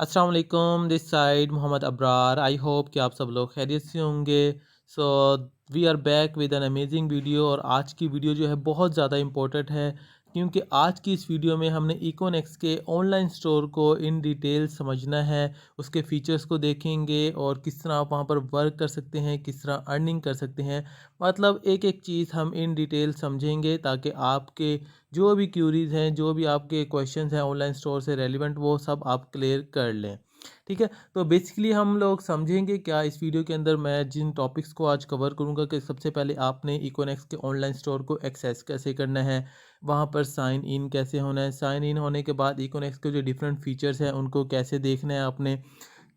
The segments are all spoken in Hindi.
अस्सलाम वालेकुम, this side Mohammad Abrar. I hope कि आप सब लोग खैरियत से होंगे। So we are back with an amazing video. और आज की वीडियो जो है बहुत ज़्यादा इंपॉर्टेंट है, क्योंकि आज की इस वीडियो में हमने इकोनेक्स के ऑनलाइन स्टोर को इन डिटेल समझना है। उसके फीचर्स को देखेंगे और किस तरह आप वहाँ पर वर्क कर सकते हैं, किस तरह अर्निंग कर सकते हैं। मतलब एक एक चीज़ हम इन डिटेल समझेंगे ताकि आपके जो भी क्यूरीज़ हैं, जो भी आपके क्वेश्चंस हैं ऑनलाइन स्टोर से रेलिवेंट, वो सब आप क्लियर कर लें। ठीक है, तो बेसिकली हम लोग समझेंगे क्या इस वीडियो के अंदर। मैं जिन टॉपिक्स को आज कवर करूंगा कि सबसे पहले आपने इकोनेक्स के ऑनलाइन स्टोर को एक्सेस कैसे करना है, वहां पर साइन इन कैसे होना है, साइन इन होने के बाद इकोनेक्स के जो डिफरेंट फीचर्स हैं उनको कैसे देखना है आपने,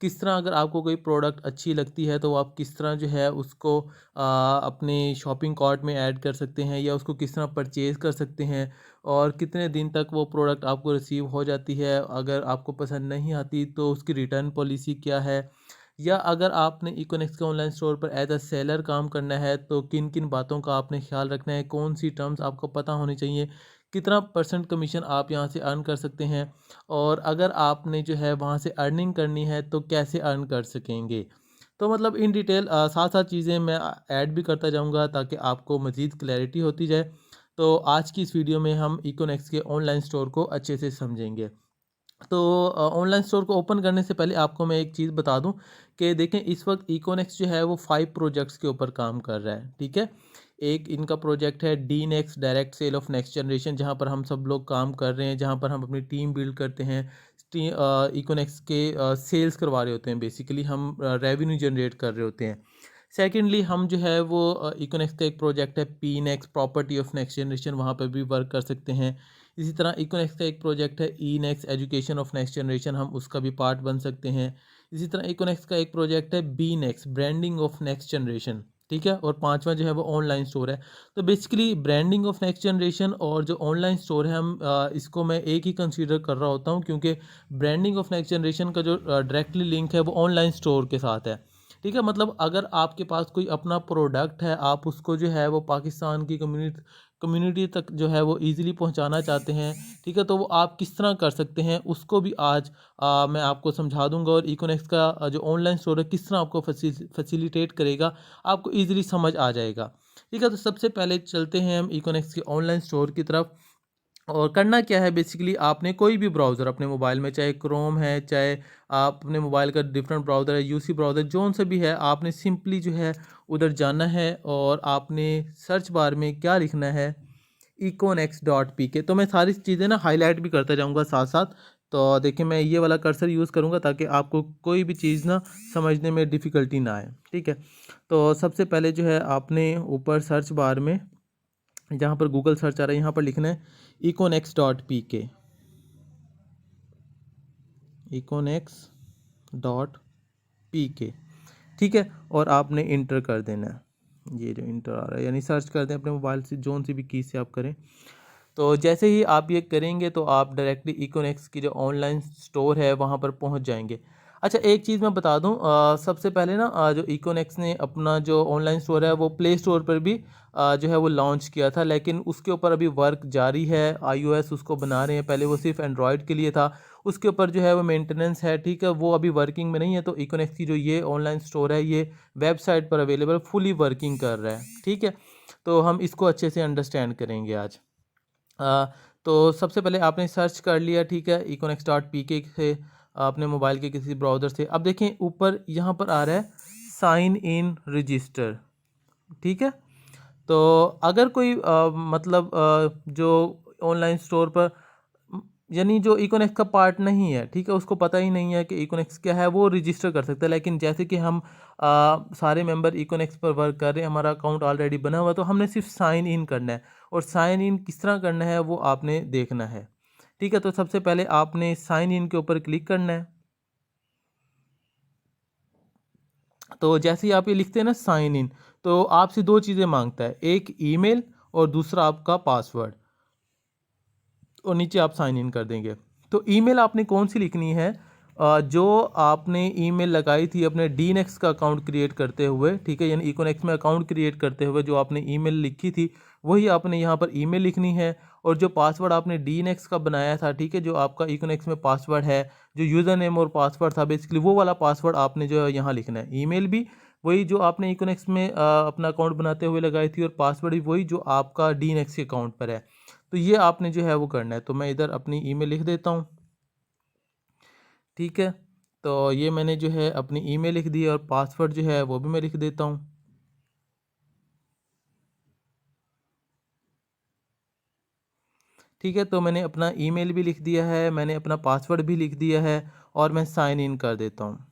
किस तरह अगर आपको कोई प्रोडक्ट अच्छी लगती है तो आप किस तरह जो है उसको अपने शॉपिंग कार्ट में ऐड कर सकते हैं या उसको किस तरह परचेज़ कर सकते हैं, और कितने दिन तक वो प्रोडक्ट आपको रिसीव हो जाती है। अगर आपको पसंद नहीं आती तो उसकी रिटर्न पॉलिसी क्या है, या अगर आपने इकोनेक्स के ऑनलाइन स्टोर पर एज अ सेलर काम करना है तो किन किन बातों का आपने ख्याल रखना है, कौन सी टर्म्स आपको पता होनी चाहिए, कितना परसेंट कमीशन आप यहाँ से अर्न कर सकते हैं, और अगर आपने जो है वहाँ से अर्निंग करनी है तो कैसे अर्न कर सकेंगे। तो मतलब इन डिटेल साथ साथ चीज़ें मैं ऐड भी करता जाऊँगा ताकि आपको मज़ीद क्लैरिटी होती जाए। तो आज की इस वीडियो में हम इकोनेक्स के ऑनलाइन स्टोर को अच्छे से समझेंगे। तो ऑनलाइन स्टोर को ओपन करने से पहले आपको मैं एक चीज़ बता दूं कि देखें इस वक्त इकोनेक्स जो है वो 5 प्रोजेक्ट्स के ऊपर काम कर रहा है। ठीक है, एक इनका प्रोजेक्ट है the next direct sale of next generation, जहां पर हम सब लोग काम कर रहे हैं, जहां पर हम अपनी टीम बिल्ड करते हैं। इकोनेक्स के सेल्स करवा रहे होते हैं, बेसिकली हम रेवेन्यू जनरेट कर रहे होते हैं। सेकेंडली हम जो है वो इकोनेक्स का एक प्रोजेक्ट है P next property of next generation, वहाँ पर भी वर्क कर सकते हैं। इसी तरह इकोनेक्स का एक प्रोजेक्ट है E next education of next generation, हम उसका भी पार्ट बन सकते हैं। इसी तरह इकोनेक्स का एक प्रोजेक्ट है B next branding of next generation. ठीक है, और पांचवा जो है वो ऑनलाइन स्टोर है। तो basically branding of next generation और जो ऑनलाइन स्टोर है, हम इसको मैं एक ही कंसीडर कर रहा होता हूँ, क्योंकि ब्रांडिंग ऑफ नेक्स्ट जनरेशन का जो डायरेक्टली लिंक है वो ऑनलाइन स्टोर के साथ है। ठीक है, मतलब अगर आपके पास कोई अपना प्रोडक्ट है, आप उसको जो है वो पाकिस्तान की कम्युनिटी तक जो है वो इजीली पहुंचाना चाहते हैं, ठीक है, तो वो आप किस तरह कर सकते हैं उसको भी आज मैं आपको समझा दूंगा। और इकोनेक्स का जो ऑनलाइन स्टोर है किस तरह आपको फैसिलिटेट करेगा, आपको इजीली समझ आ जाएगा। ठीक है, तो सबसे पहले चलते हैं हम इकोनेक्स के ऑनलाइन स्टोर की तरफ। और करना क्या है, बेसिकली आपने कोई भी ब्राउज़र अपने मोबाइल में, चाहे क्रोम है, चाहे आप अपने मोबाइल का डिफरेंट ब्राउज़र है, यूसी ब्राउज़र जोन से भी है, आपने सिंपली जो है उधर जाना है और आपने सर्च बार में क्या लिखना है, econex.pk। तो मैं सारी चीज़ें ना हाईलाइट भी करता जाऊंगा साथ साथ। तो देखिए मैं ये वाला कर्सर यूज़ करूंगा ताकि आपको कोई भी चीज़ ना समझने में डिफ़िकल्टी ना आए। ठीक है, तो सबसे पहले जो है आपने ऊपर सर्च बार में जहाँ पर गूगल सर्च आ रहा है यहाँ पर लिखना है econex.pk, econex.pk। ठीक है, और आपने इंटर कर देना है, ये जो इंटर आ रहा है, यानी सर्च कर दें अपने मोबाइल से, जोन सी भी की से आप करें। तो जैसे ही आप ये करेंगे तो आप डायरेक्टली इकोनेक्स की जो ऑनलाइन स्टोर है वहाँ पर पहुँच जाएंगे। अच्छा, एक चीज़ मैं बता दूं, सबसे पहले ना जो इकोनेक्स ने अपना जो ऑनलाइन स्टोर है वो प्ले स्टोर पर भी जो है वो लॉन्च किया था, लेकिन उसके ऊपर अभी वर्क जारी है। आईओएस उसको बना रहे हैं, पहले वो सिर्फ एंड्रॉयड के लिए था, उसके ऊपर जो है वो मेंटेनेंस है। ठीक है, वो अभी वर्किंग में नहीं है। तो इकोनेक्स की जो ये ऑनलाइन स्टोर है ये वेबसाइट पर अवेलेबल फुली वर्किंग कर रहा है। ठीक है, तो हम इसको अच्छे से अंडरस्टैंड करेंगे आज। तो सबसे पहले आपने सर्च कर लिया, ठीक है, econex.pk से अपने मोबाइल के किसी ब्राउज़र से। अब देखें ऊपर यहाँ पर आ रहा है साइन इन रजिस्टर। ठीक है, तो अगर कोई मतलब जो ऑनलाइन स्टोर पर यानी जो इकोनेक्स का पार्ट नहीं है, ठीक है, उसको पता ही नहीं है कि इकोनेक्स क्या है, वो रजिस्टर कर सकता है। लेकिन जैसे कि हम सारे मेंबर इकोनेक्स पर वर्क कर रहे हैं, हमारा अकाउंट ऑलरेडी बना हुआ है, तो हमने सिर्फ साइन इन करना है। और साइन इन किस तरह करना है वो आपने देखना है। ठीक है, तो सबसे पहले आपने साइन इन के ऊपर क्लिक करना है। तो जैसे ही आप ये लिखते हैं ना साइन इन, तो आपसे दो चीज़ें मांगता है, एक ईमेल और दूसरा आपका पासवर्ड, और नीचे आप साइन इन कर देंगे। तो ईमेल आपने कौन सी लिखनी है, जो आपने ईमेल लगाई थी अपने डीनेक्स का अकाउंट क्रिएट करते हुए, ठीक है, यानी इकोनेक्स में अकाउंट क्रिएट करते हुए जो आपने ईमेल लिखी थी वही आपने यहाँ पर ईमेल लिखनी है। और जो पासवर्ड आपने डीनेक्स का बनाया था, ठीक है, जो आपका इकोनेक्स में पासवर्ड है, जो यूज़र नेम और पासवर्ड था बेसिकली, वो वाला पासवर्ड आपने जो है यहाँ लिखना है। ईमेल भी वही जो आपने इकोनेक्स में अपना अकाउंट बनाते हुए लगाई थी, और पासवर्ड भी वही जो आपका डीनेक्स के अकाउंट पर है। तो ये आपने जो है वो करना है। तो मैं इधर अपनी ईमेल लिख देता हूँ, ठीक है। तो ये मैंने जो है अपनी ईमेल लिख दी है, और पासवर्ड जो है वो भी मैं लिख देता हूँ, ठीक है। तो मैंने अपना ईमेल भी लिख दिया है, मैंने अपना पासवर्ड भी लिख दिया है, और मैं साइन इन कर देता हूँ।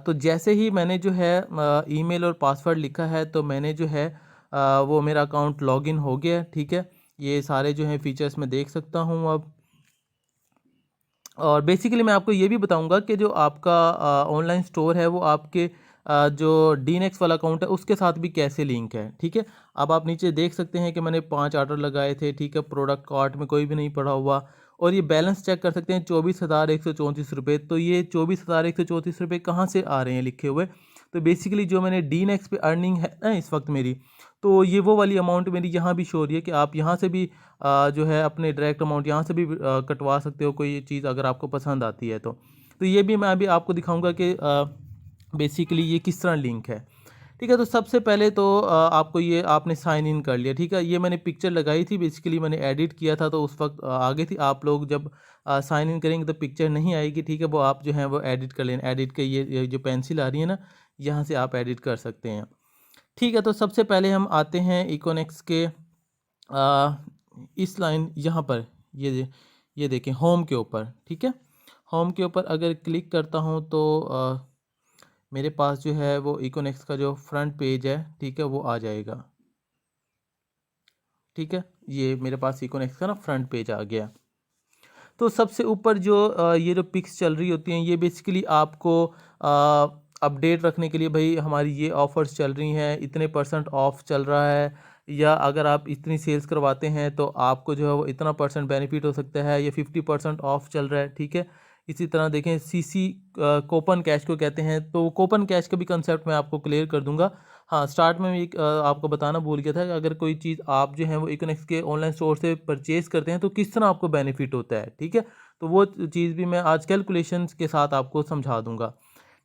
तो जैसे ही मैंने जो है ईमेल और पासवर्ड लिखा है, तो मैंने जो है वो मेरा अकाउंट लॉगिन हो गया है, ठीक है। ये सारे जो हैं फीचर्स मैं देख सकता हूँ अब। और बेसिकली मैं आपको ये भी बताऊंगा कि जो आपका ऑनलाइन स्टोर है वो आपके जो डीनेक्स वाला अकाउंट है उसके साथ भी कैसे लिंक है, ठीक है। अब आप नीचे देख सकते हैं कि मैंने 5 ऑर्डर लगाए थे, ठीक है, प्रोडक्ट कार्ट में कोई भी नहीं पड़ा हुआ। और ये बैलेंस चेक कर सकते हैं 24,134 रुपये। तो ये 24,134 रुपये कहाँ से आ रहे हैं लिखे हुए? तो बेसिकली जो मैंने डीनेक्स पे अर्निंग है ना इस वक्त मेरी, तो ये वो वाली अमाउंट मेरी यहाँ भी शो हो रही है कि आप यहाँ से भी जो है अपने डायरेक्ट अमाउंट यहाँ से भी कटवा सकते हो, कोई चीज़ अगर आपको पसंद आती है तो ये भी मैं अभी आपको दिखाऊंगा कि बेसिकली ये किस तरह लिंक है, ठीक है। तो सबसे पहले तो आपको ये आपने साइन इन कर लिया, ठीक है। ये मैंने पिक्चर लगाई थी, बेसिकली मैंने एडिट किया था, तो उस वक्त आगे थी। आप लोग जब साइन इन करेंगे तो पिक्चर नहीं आएगी, ठीक है, वो आप जो है वो एडिट कर लेना। एडिट के ये जो पेंसिल आ रही है ना, यहाँ से आप एडिट कर सकते हैं, ठीक है। तो सबसे पहले हम आते हैं इकोनेक्स के इस लाइन यहाँ पर, ये देखें होम के ऊपर, ठीक है। होम के ऊपर अगर क्लिक करता हूँ तो मेरे पास जो है वो इकोनेक्स का जो फ्रंट पेज है, ठीक है, वो आ जाएगा, ठीक है। ये मेरे पास इकोनेक्स का ना फ्रंट पेज आ गया। तो सबसे ऊपर जो ये जो पिक्स चल रही होती हैं, ये बेसिकली आपको अपडेट रखने के लिए, भाई हमारी ये ऑफ़र्स चल रही हैं, इतने % ऑफ चल रहा है, या अगर आप इतनी सेल्स करवाते हैं तो आपको जो है वो इतना % बेनिफिट हो सकता है, या 50% ऑफ चल रहा है, ठीक है। इसी तरह देखें सीसी कूपन कैश को कहते हैं, तो कूपन कैश का भी कंसेप्ट मैं आपको क्लियर कर दूंगा। हाँ, स्टार्ट में एक आपको बताना भूल गया था कि अगर कोई चीज़ आप जो है वो इकोनेक्स के ऑनलाइन स्टोर से परचेज़ करते हैं तो किस तरह आपको बेनिफिट होता है, ठीक है। तो वो चीज़ भी मैं आज कैलकुलेशंस के साथ आपको समझा दूंगा,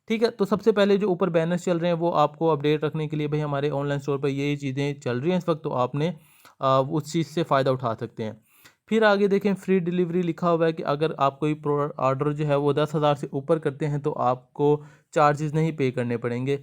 ठीक है। तो सबसे पहले जो ऊपर बैनर्स चल रहे हैं वो आपको अपडेट रखने के लिए, भाई हमारे ऑनलाइन स्टोर पर ये चीज़ें चल रही हैं इस वक्त, तो आपने उस चीज़ से फ़ायदा उठा सकते हैं। फिर आगे देखें फ्री डिलीवरी लिखा हुआ है कि अगर आप कोई ऑर्डर जो है वो 10,000 से ऊपर करते हैं तो आपको चार्जेस नहीं पे करने पड़ेंगे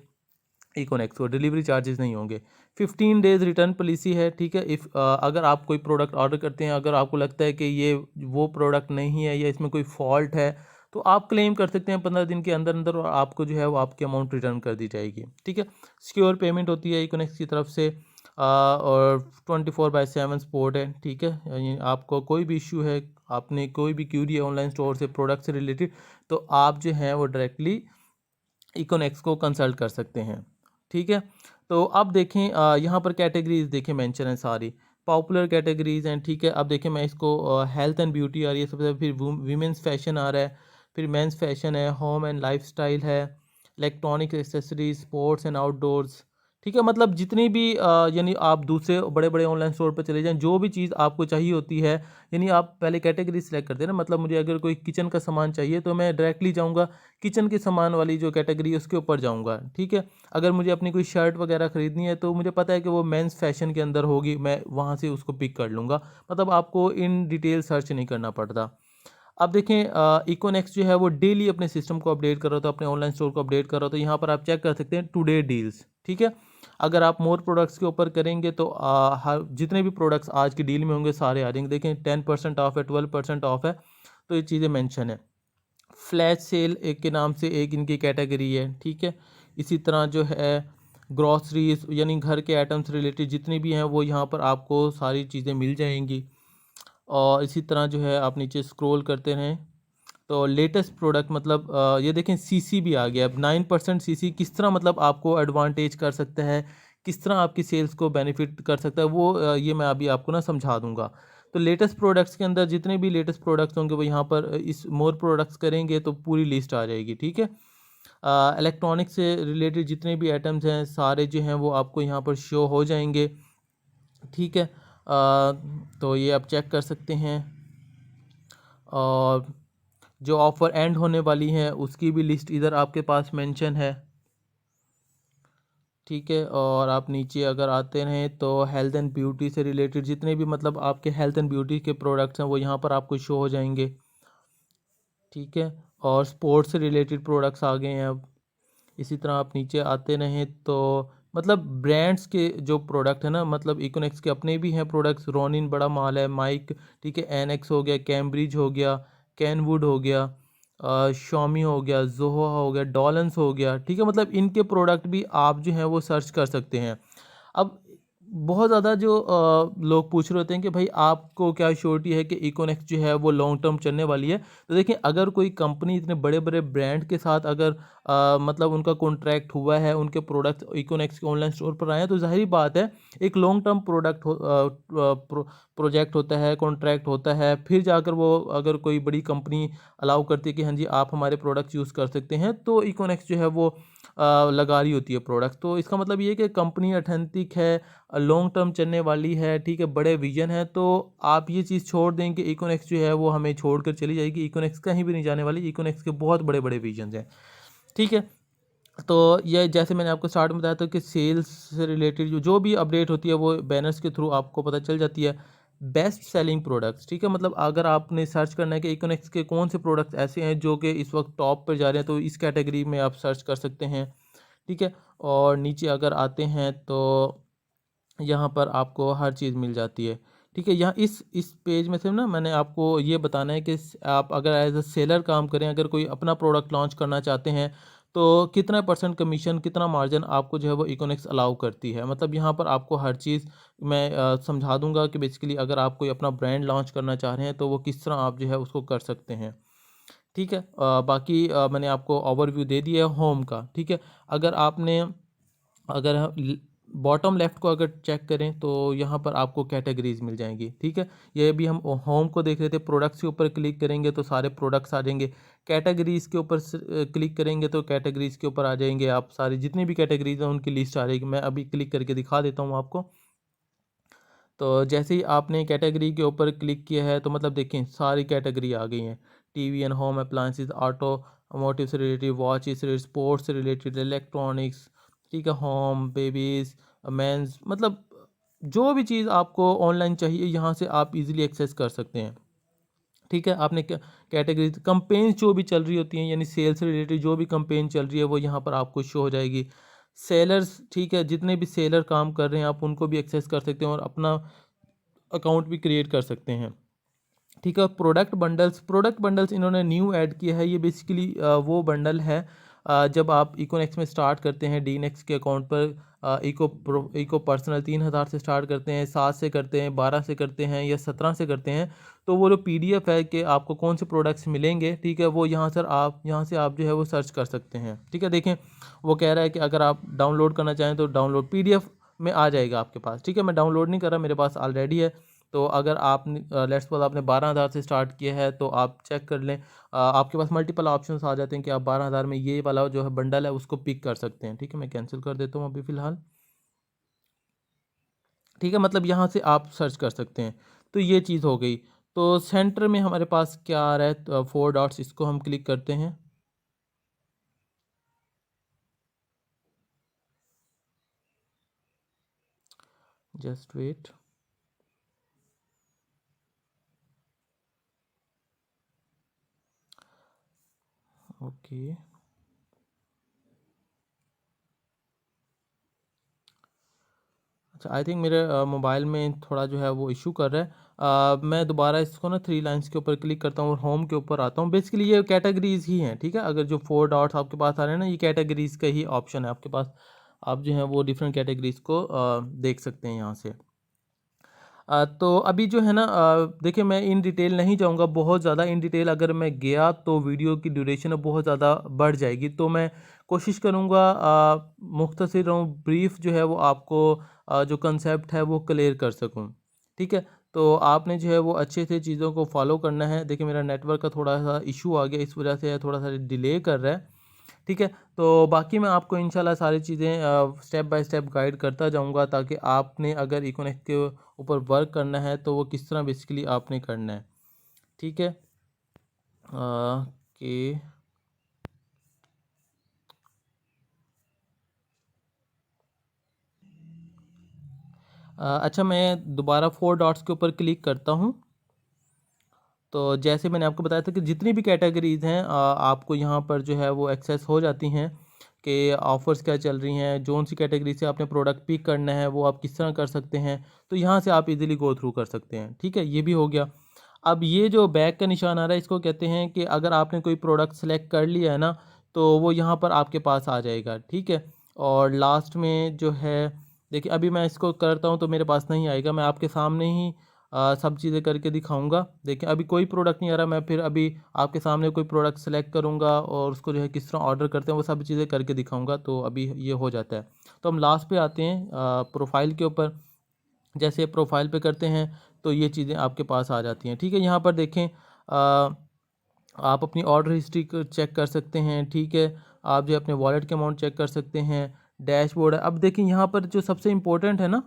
इकोनेक्स को, डिलीवरी चार्जेस नहीं होंगे। 15 डेज़ रिटर्न पॉलिसी है, ठीक है। इफ़ अगर आप कोई प्रोडक्ट ऑर्डर करते हैं, अगर आपको लगता है कि ये वो प्रोडक्ट नहीं है या इसमें कोई फॉल्ट है, तो आप क्लेम कर सकते हैं 15 दिन के अंदर अंदर, और आपको जो है वो आपकी अमाउंट रिटर्न कर दी जाएगी, ठीक है। सिक्योर पेमेंट होती है इकोनेक्स की तरफ से, और 24/7 सपोर्ट है, ठीक है। यानी आपको कोई भी इशू है, आपने कोई भी क्यूरी है ऑनलाइन स्टोर से प्रोडक्ट से रिलेटेड, तो आप जो है वो डायरेक्टली इकोनेक्स को कंसल्ट कर सकते हैं, ठीक है। तो अब देखें यहाँ पर कैटेगरीज देखें मेंशन है सारी, पॉपुलर कैटेगरीज हैं, ठीक है। अब देखें मैं इसको हेल्थ एंड ब्यूटी आ रही है सबसे, फिर वीमेंस फैशन आ रहा है, फिर मेंस फैशन है, होम एंड लाइफस्टाइल है, electronic accessories, sports and outdoors, ठीक है। मतलब जितनी भी यानी आप दूसरे बड़े बड़े ऑनलाइन स्टोर पर चले जाएं, जो भी चीज़ आपको चाहिए होती है, यानी आप पहले कैटेगरी सेलेक्ट करते हैं ना। मतलब मुझे अगर कोई किचन का सामान चाहिए तो मैं डायरेक्टली जाऊंगा किचन के सामान वाली जो कैटेगरी है उसके ऊपर जाऊंगा, ठीक है। अगर मुझे अपनी कोई शर्ट वगैरह ख़रीदनी है तो मुझे पता है कि वो मेंस फैशन के अंदर होगी, मैं वहाँ से उसको पिक कर लूँगा। मतलब आपको इन डिटेल सर्च नहीं करना पड़ता। अब देखें इकोनेक्स जो है वो डेली अपने सिस्टम को अपडेट कर रहा था, अपने ऑनलाइन स्टोर को अपडेट कर रहा था। यहाँ पर आप चेक कर सकते हैं टुडे डील्स, ठीक है। अगर आप मोर प्रोडक्ट्स के ऊपर करेंगे तो हर जितने भी प्रोडक्ट्स आज की डील में होंगे सारे आ जाएंगे। देखें 10% ऑफ है, 12% ऑफ है, तो ये चीज़ें मेंशन है। फ्लैश सेल एक के नाम से एक इनकी कैटेगरी है, ठीक है। इसी तरह जो है ग्रॉसरीज यानी घर के आइटम्स रिलेटेड जितनी भी हैं वो यहाँ पर आपको सारी चीज़ें मिल जाएंगी। और इसी तरह जो है आप नीचे स्क्रॉल करते रहें तो लेटेस्ट प्रोडक्ट, मतलब ये देखें सीसी भी आ गया अब 9% सीसी, किस तरह मतलब आपको एडवांटेज कर सकता है, किस तरह आपकी सेल्स को बेनिफिट कर सकता है, वो ये मैं अभी आपको ना समझा दूंगा। तो लेटेस्ट प्रोडक्ट्स के अंदर जितने भी लेटेस्ट प्रोडक्ट्स होंगे वो यहाँ पर इस मोर प्रोडक्ट्स करेंगे तो पूरी लिस्ट आ जाएगी, ठीक है। इलेक्ट्रॉनिक से रिलेटेड जितने भी आइटम्स हैं सारे जो हैं वो आपको यहाँ पर शो हो जाएंगे, ठीक है। तो ये आप चेक कर सकते हैं। और जो ऑफ़र एंड होने वाली हैं उसकी भी लिस्ट इधर आपके पास मेंशन है, ठीक है। और आप नीचे अगर आते रहें तो हेल्थ एंड ब्यूटी से रिलेटेड जितने भी मतलब आपके हेल्थ एंड ब्यूटी के प्रोडक्ट्स हैं वो यहाँ पर आपको शो हो जाएंगे, ठीक है। और स्पोर्ट्स से रिलेटेड प्रोडक्ट्स आ गए हैं अब। इसी तरह आप नीचे आते रहें तो मतलब ब्रांड्स के जो प्रोडक्ट है ना, मतलब इकोनेक्स के अपने भी हैं प्रोडक्ट्स। रोनिन बड़ा माल है, माइक, ठीक है, एनएक्स हो गया, कैम्ब्रिज हो गया, कैनवुड हो गया, शॉमी हो गया, जोहो हो गया, डॉलन्स हो गया, ठीक है। मतलब इनके प्रोडक्ट भी आप जो हैं वो सर्च कर सकते हैं। अब बहुत ज़्यादा जो लोग पूछ रहे होते हैं कि भाई आपको क्या श्योरिटी है कि इकोनेक्स जो है वो लॉन्ग टर्म चलने वाली है। तो देखिए, अगर कोई कंपनी इतने बड़े बड़े ब्रांड के साथ अगर मतलब उनका कॉन्ट्रैक्ट हुआ है, उनके प्रोडक्ट्स इकोनेक्स के ऑनलाइन स्टोर पर आए हैं, तो ज़ाहिर बात है एक लॉन्ग टर्म प्रोजेक्ट होता है, कॉन्ट्रैक्ट होता है, फिर जाकर वो अगर कोई बड़ी कंपनी अलाउ करती है कि हाँ जी आप हमारे प्रोडक्ट्स यूज़ कर सकते हैं, तो इकोनेक्स जो है वो लगा रही होती है प्रोडक्ट। तो इसका मतलब ये है कि कंपनी ऑथेंटिक है, लॉन्ग टर्म चलने वाली है, ठीक है, बड़े विजन है। तो आप ये चीज़ छोड़ दें कि इकोनेक्स जो है वो हमें छोड़ कर चली जाएगी, इकोनेक्स कहीं भी नहीं जाने वाली। इकोनेक्स के बहुत बड़े बड़े विजन हैं, ठीक है। तो ये जैसे मैंने आपको स्टार्ट में बताया था कि सेल्स से रिलेटेड जो जो भी अपडेट होती है वो बैनर्स के थ्रू आपको पता चल जाती है। बेस्ट सेलिंग प्रोडक्ट्स, ठीक है, मतलब अगर आपने सर्च करना है कि इकोनेक्स के कौन से प्रोडक्ट्स ऐसे हैं जो कि इस वक्त टॉप पर जा रहे हैं, तो इस कैटेगरी में आप सर्च कर सकते हैं, ठीक है। और नीचे अगर आते हैं तो यहाँ पर आपको हर चीज़ मिल जाती है, ठीक है। यहाँ इस पेज में से ना मैंने आपको ये बताना है कि आप अगर एज अ सेलर काम करें, अगर कोई अपना प्रोडक्ट लॉन्च करना चाहते हैं, तो कितना परसेंट कमीशन, कितना मार्जिन आपको जो है वो इकोनेक्स अलाउ करती है। मतलब यहाँ पर आपको हर चीज़ मैं समझा दूंगा कि बेसिकली अगर आप कोई अपना ब्रांड लॉन्च करना चाह रहे हैं तो वो किस तरह आप जो है उसको कर सकते हैं, ठीक है। बाकी मैंने आपको ओवरव्यू दे दिया है होम का, ठीक है। अगर आपने अगर बॉटम लेफ्ट को अगर चेक करें तो यहाँ पर आपको कैटेगरीज मिल जाएंगी, ठीक है। ये भी हम होम को देख रहे थे, प्रोडक्ट्स के ऊपर क्लिक करेंगे तो सारे प्रोडक्ट्स आ जाएंगे। कैटेगरीज के ऊपर क्लिक करेंगे तो कैटेगरीज के ऊपर आ जाएंगे आप सारी जितनी भी कैटेगरीज हैं उनकी लिस्ट आ जाएगी। मैं अभी क्लिक करके दिखा देता हूँ आपको। तो जैसे ही आपने कैटेगरी के ऊपर क्लिक किया है तो मतलब देखें सारी कैटेगरी आ गई हैं। TV and home appliances, auto motive से रिलेटेड, वॉच से रिलेटेड, स्पोर्ट्स से रिलेटेड, इलेक्ट्रॉनिक्स, ठीक है, होम, बेबीज़, मेंस, मतलब जो भी चीज़ आपको ऑनलाइन चाहिए यहाँ से आप इजीली एक्सेस कर सकते हैं, ठीक है। आपने कैटेगरी कंपेन्स जो भी चल रही होती हैं यानी सेल से रिलेटेड जो भी कंपेन चल रही है वो यहाँ पर आपको शो हो जाएगी। सेलर्स, ठीक है, जितने भी सेलर काम कर रहे हैं आप उनको भी एक्सेस कर सकते हैं और अपना अकाउंट भी क्रिएट कर सकते हैं, ठीक है। प्रोडक्ट बंडल्स इन्होंने न्यू ऐड किया है। ये बेसिकली वो बंडल है जब आप इकोनेक्स में स्टार्ट करते हैं डी नेक्स के अकाउंट पर, इको पर्सनल 3,000 से स्टार्ट करते हैं, 7 से करते हैं, 12 से करते हैं या 17 से करते हैं, तो वो जो पीडीएफ है कि आपको कौन से प्रोडक्ट्स मिलेंगे, ठीक है, वो यहाँ से आप जो है वो सर्च कर सकते हैं, ठीक है। देखें वो कह रहा है कि अगर आप डाउनलोड करना चाहें तो डाउनलोड पीडीएफ में आ जाएगा आपके पास, ठीक है। मैं डाउनलोड नहीं कर रहा, मेरे पास ऑलरेडी है। तो अगर आप लेट्स सपोज आपने 12,000 से स्टार्ट किया है तो आप चेक कर लें, आपके पास मल्टीपल ऑप्शंस आ जाते हैं कि आप 12,000 में ये वाला जो है बंडल है उसको पिक कर सकते हैं, ठीक है। मैं कैंसिल कर देता हूँ अभी फ़िलहाल, ठीक है। मतलब यहाँ से आप सर्च कर सकते हैं। तो ये चीज़ हो गई। तो सेंटर में हमारे पास क्या आ रहा है, तो 4 डॉट्स, इसको हम क्लिक करते हैं। Just wait. ओके, अच्छा, आई थिंक मेरे मोबाइल में थोड़ा जो है वो इशू कर रहा है। मैं दोबारा इसको ना 3 लाइन्स के ऊपर क्लिक करता हूँ और होम के ऊपर आता हूँ। बेसिकली ये कैटेगरीज ही हैं, ठीक है। अगर जो 4 डॉट्स आपके पास आ रहे हैं ना, ये कैटेगरीज का ही ऑप्शन है आपके पास। आप जो है वो डिफरेंट कैटेगरीज को देख सकते हैं यहाँ से। तो अभी जो है ना, देखिए मैं इन डिटेल नहीं जाऊंगा बहुत ज़्यादा। इन डिटेल अगर मैं गया तो वीडियो की ड्यूरेशन बहुत ज़्यादा बढ़ जाएगी, तो मैं कोशिश करूंगा मुख्तसर रहूँ, ब्रीफ जो है वो आपको जो कंसेप्ट है वो क्लियर कर सकूं, ठीक है। तो आपने जो है वो अच्छे से चीज़ों को फॉलो करना है। देखिए मेरा नेटवर्क का थोड़ा सा इशू आ गया, इस वजह से थोड़ा सा डिले कर रहा है। ठीक है। तो बाकी मैं आपको इंशाल्लाह सारी चीज़ें स्टेप बाय स्टेप गाइड करता जाऊंगा, ताकि आपने अगर इकोनेक्स के ऊपर वर्क करना है तो वो किस तरह बेसिकली आपने करना है। ठीक है। कि अच्छा, मैं दोबारा 4 डॉट्स के ऊपर क्लिक करता हूँ। तो जैसे मैंने आपको बताया था कि जितनी भी कैटेगरीज़ हैं आपको यहाँ पर जो है वो एक्सेस हो जाती हैं कि ऑफ़र्स क्या चल रही हैं, जौन सी कैटेगरी से आपने प्रोडक्ट पिक करना है वो आप किस तरह कर सकते हैं। तो यहाँ से आप इजीली गो थ्रू कर सकते हैं। ठीक है, ये भी हो गया। अब ये जो बैक का निशान आ रहा है, इसको कहते हैं कि अगर आपने कोई प्रोडक्ट सेलेक्ट कर लिया है ना, तो वो यहाँ पर आपके पास आ जाएगा। ठीक है। और लास्ट में जो है, देखिए अभी मैं इसको करता हूँ तो मेरे पास नहीं आएगा, मैं आपके सामने ही सब चीज़ें करके दिखाऊंगा। देखिए अभी कोई प्रोडक्ट नहीं आ रहा, मैं फिर अभी आपके सामने कोई प्रोडक्ट सेलेक्ट करूंगा और उसको जो है किस तरह ऑर्डर करते हैं वो सब चीज़ें करके दिखाऊंगा। तो अभी ये हो जाता है। तो हम लास्ट पे आते हैं प्रोफाइल के ऊपर। जैसे प्रोफाइल पे करते हैं तो ये चीज़ें आपके पास आ जाती हैं। ठीक है, यहाँ पर देखें आप अपनी ऑर्डर हिस्ट्री को चेक कर सकते हैं। ठीक है, आप जो है अपने वॉलेट के अमाउंट चेक कर सकते हैं। डैशबोर्ड है। अब देखिए यहाँ पर जो सबसे इम्पोर्टेंट है ना,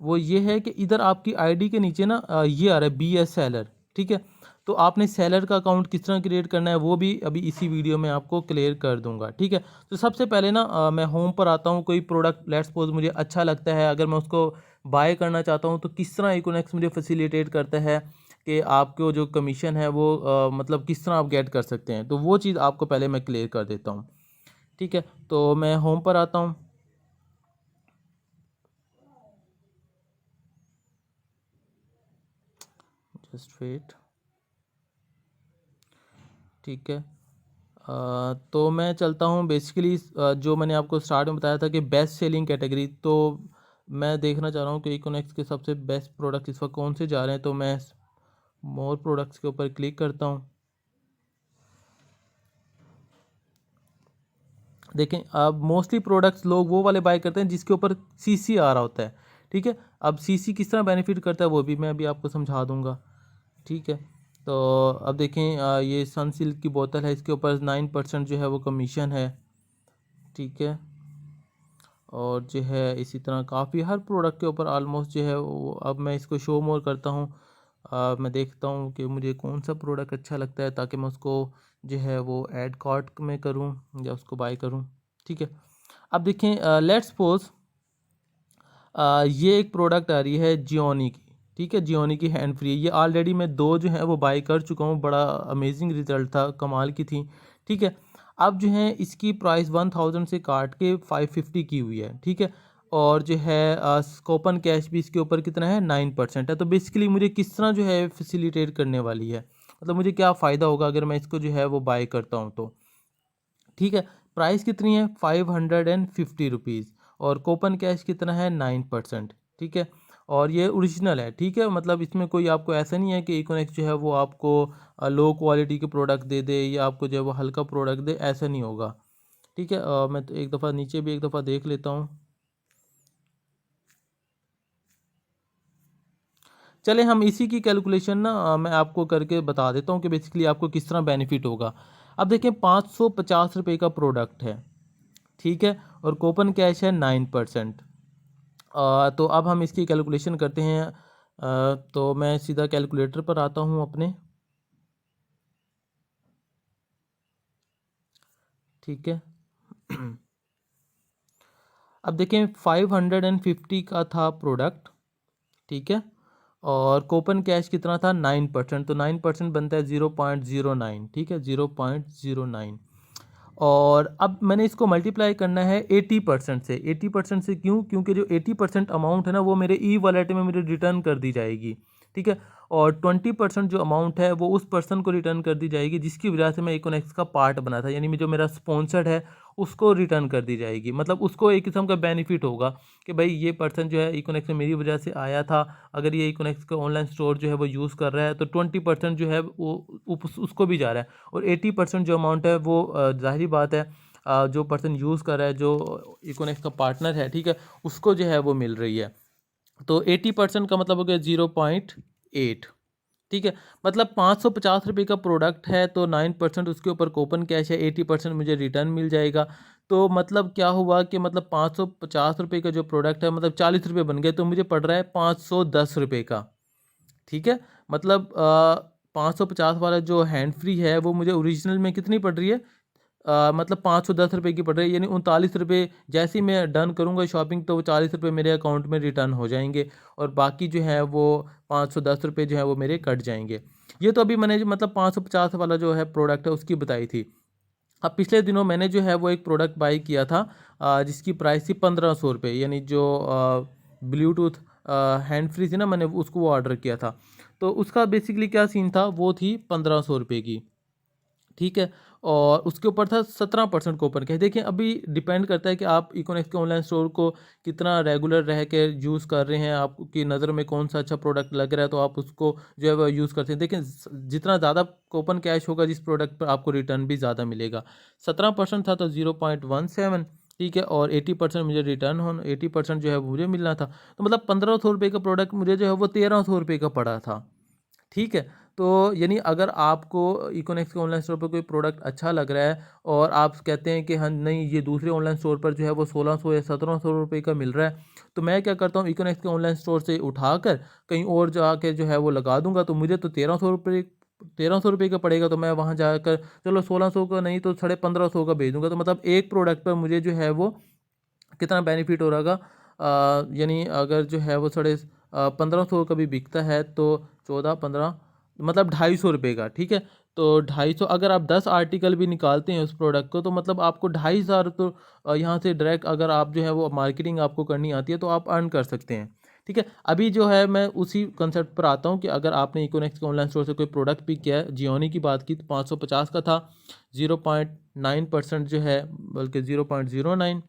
वो ये है कि इधर आपकी आईडी के नीचे ना ये आ रहा है बी एस सेलर। ठीक है, तो आपने सेलर का अकाउंट किस तरह क्रिएट करना है वो भी अभी इसी वीडियो में आपको क्लियर कर दूंगा। ठीक है, तो सबसे पहले ना मैं होम पर आता हूँ। कोई प्रोडक्ट लेट्स सपोज मुझे अच्छा लगता है, अगर मैं उसको बाय करना चाहता हूँ तो किस तरह इकोनेक्स मुझे फैसिलिटेट करता है कि आपको जो कमीशन है वो मतलब किस तरह आप गेट कर सकते हैं। तो वो चीज़ आपको पहले मैं क्लियर कर देता हूँ। ठीक है, तो मैं होम पर आता हूँ। Just wait. ठीक है, तो मैं चलता हूँ बेसिकली जो मैंने आपको स्टार्ट में बताया था कि बेस्ट सेलिंग कैटेगरी। तो मैं देखना चाह रहा हूँ कि इकोनेक्स के सबसे बेस्ट प्रोडक्ट इस वक्त कौन से जा रहे हैं। तो मैं मोर प्रोडक्ट्स के ऊपर क्लिक करता हूँ। देखें, अब मोस्टली प्रोडक्ट्स लोग वो वाले बाय करते हैं जिसके ऊपर सीसी आ रहा होता है। ठीक है, अब सीसी किस तरह बेनिफिट करता है वो भी मैं अभी आपको समझा दूंगा। ठीक है, तो अब देखें ये सनसिल्क की बोतल है, इसके ऊपर 9% जो है वो कमीशन है। ठीक है, और जो है इसी तरह काफ़ी हर प्रोडक्ट के ऊपर ऑलमोस्ट जो है वो, अब मैं इसको शो मोर करता हूँ। मैं देखता हूँ कि मुझे कौन सा प्रोडक्ट अच्छा लगता है, ताकि मैं उसको जो है वो ऐड कार्ट में करूँ या उसको बाय करूँ। ठीक है, अब देखें लेट्स सपोज ये एक प्रोडक्ट आ रही है जियोनी की। ठीक है, जियोनी की हैंड फ्री। ये ऑलरेडी मैं दो जो है वो बाय कर चुका हूँ, बड़ा अमेजिंग रिज़ल्ट था, कमाल की थी। ठीक है, अब जो है इसकी प्राइस 1000 से काट के 550 की हुई है। ठीक है, और जो है कूपन कैश भी इसके ऊपर कितना है, 9% है। तो बेसिकली मुझे किस तरह जो है फैसिलिटेट करने वाली है, मतलब मुझे क्या फ़ायदा होगा अगर मैं इसको जो है वो बाय करता हूँ तो। ठीक है, प्राइस कितनी है, 550 रुपीज़। और कूपन कैश कितना है, 9%। ठीक है, और ये ओरिजिनल है। ठीक है, मतलब इसमें कोई आपको ऐसा नहीं है कि इकोनेक्स जो है वो आपको लो क्वालिटी के प्रोडक्ट दे दे या आपको जो है वो हल्का प्रोडक्ट दे, ऐसा नहीं होगा। ठीक है, मैं तो एक दफ़ा नीचे भी एक दफ़ा देख लेता हूँ। चले हम इसी की कैलकुलेशन ना मैं आपको करके बता देता हूँ कि बेसिकली आपको किस तरह बेनिफिट होगा। अब देखें, 550 रुपये का प्रोडक्ट है। ठीक है, और कूपन कैश है 9%। तो अब हम इसकी कैलकुलेशन करते हैं। तो मैं सीधा कैलकुलेटर पर आता हूँ अपने। ठीक है, अब देखें 550 का था प्रोडक्ट। ठीक है, और कूपन कैश कितना था, 9%। तो 9% बनता है 0.09। ठीक है, 0.09। और अब मैंने इसको मल्टीप्लाई करना है 80% से। 80% से क्यों, क्योंकि जो 80% अमाउंट है ना वो मेरे ई वॉलेट में मेरे रिटर्न कर दी जाएगी। ठीक है, और 20% जो अमाउंट है वो उस पर्सन को रिटर्न कर दी जाएगी जिसकी वजह से मैं इकोनेक्स का पार्ट बना था, यानी जो मेरा स्पॉन्सर्ड है उसको रिटर्न कर दी जाएगी। मतलब उसको एक किस्म का बेनिफिट होगा कि भाई ये पर्सन जो है इकोनेक्स में मेरी वजह से आया था। अगर ये इकोनेक्स का ऑनलाइन स्टोर जो है वो यूज़ कर रहा है तो 20% जो है वो उसको भी जा रहा है। और 80% जो अमाउंट है वो ज़ाहिरी बात है जो पर्सन यूज़ कर रहा है, जो इकोनेक्स का पार्टनर है, ठीक है, उसको जो है वो मिल रही है। तो 80% का मतलब हो गया 0.8। ठीक है। मतलब 550 रुपये का प्रोडक्ट है तो 9% उसके ऊपर कूपन कैश है, 80% मुझे रिटर्न मिल जाएगा। तो मतलब क्या हुआ कि मतलब 550 रुपये का जो प्रोडक्ट है मतलब 40 रुपये बन गए, तो मुझे पड़ रहा है 510 रुपये का। ठीक है। मतलब 550 वाला जो हैंड फ्री है वो मुझे ओरिजिनल में कितनी पड़ रही है, मतलब 510 रुपये की पड़ रही है, यानी 39 रुपये। जैसे ही मैं डन करूँगा शॉपिंग तो वो 40 रुपये मेरे अकाउंट में रिटर्न हो जाएंगे और बाकी जो है वो 510 रुपये जो है वो मेरे कट जाएंगे। ये तो अभी मैंने मतलब 550 वाला जो है प्रोडक्ट है उसकी बताई थी। अब पिछले दिनों मैंने जो है वो एक प्रोडक्ट बाई किया था, जिसकी प्राइस थी 1500 रुपये, यानी जो ब्लूटूथ हैंड फ्री थी ना, मैंने उसको वो ऑर्डर किया था। तो उसका बेसिकली क्या सीन था, वो थी 1500 रुपये की। ठीक है। और उसके ऊपर था 17% कूपन के। देखिए अभी डिपेंड करता है कि आप इकोनॉमिक्स के ऑनलाइन स्टोर को कितना रेगुलर रह के यूज़ कर रहे हैं, आपकी नज़र में कौन सा अच्छा प्रोडक्ट लग रहा है तो आप उसको जो है वो यूज़ करते हैं। देखिए जितना ज़्यादा कूपन कैश होगा जिस प्रोडक्ट पर आपको रिटर्न भी ज़्यादा मिलेगा। 17% था तो 0.17। ठीक है। और 80% मुझे रिटर्न हो, 80% जो है वो मुझे मिलना था। तो मतलब 1500 रुपये का प्रोडक्ट मुझे जो है वो 1300 रुपये का पड़ा था। ठीक है। तो यानी अगर आपको इकोनॉमिक्स के ऑनलाइन स्टोर पर कोई प्रोडक्ट अच्छा लग रहा है और आप कहते हैं कि हाँ नहीं ये दूसरे ऑनलाइन स्टोर पर जो है वो 1600 या 1700 रुपये का मिल रहा है, तो मैं क्या करता हूँ इकोनॉमिक्स के ऑनलाइन स्टोर से उठाकर कहीं और जाके जो है वो लगा दूंगा। तो मुझे तो 1300 रुपये का पड़ेगा, तो मैं वहाँ जाकर चलो 1600 का नहीं तो 1550 का भेज दूंगा। तो मतलब एक प्रोडक्ट पर मुझे जो है वो कितना बेनिफिट हो रहेगा, यानी अगर जो है वो 1500 का भी बिकता है तो 14 15 मतलब 250 रुपये का। ठीक है। तो 250, अगर आप 10 आर्टिकल भी निकालते हैं उस प्रोडक्ट को तो मतलब आपको 2500 तो यहाँ से डायरेक्ट अगर आप जो है वो मार्केटिंग आपको करनी आती है तो आप अर्न कर सकते हैं। ठीक है। अभी जो है मैं उसी कंसेप्ट पर आता हूँ कि अगर आपने इकोनॉमिक्स के ऑनलाइन स्टोर से कोई प्रोडक्ट पिक किया है, जियोनी की बात की तो 550 का था, 0.9% जो है, बल्कि 0.09।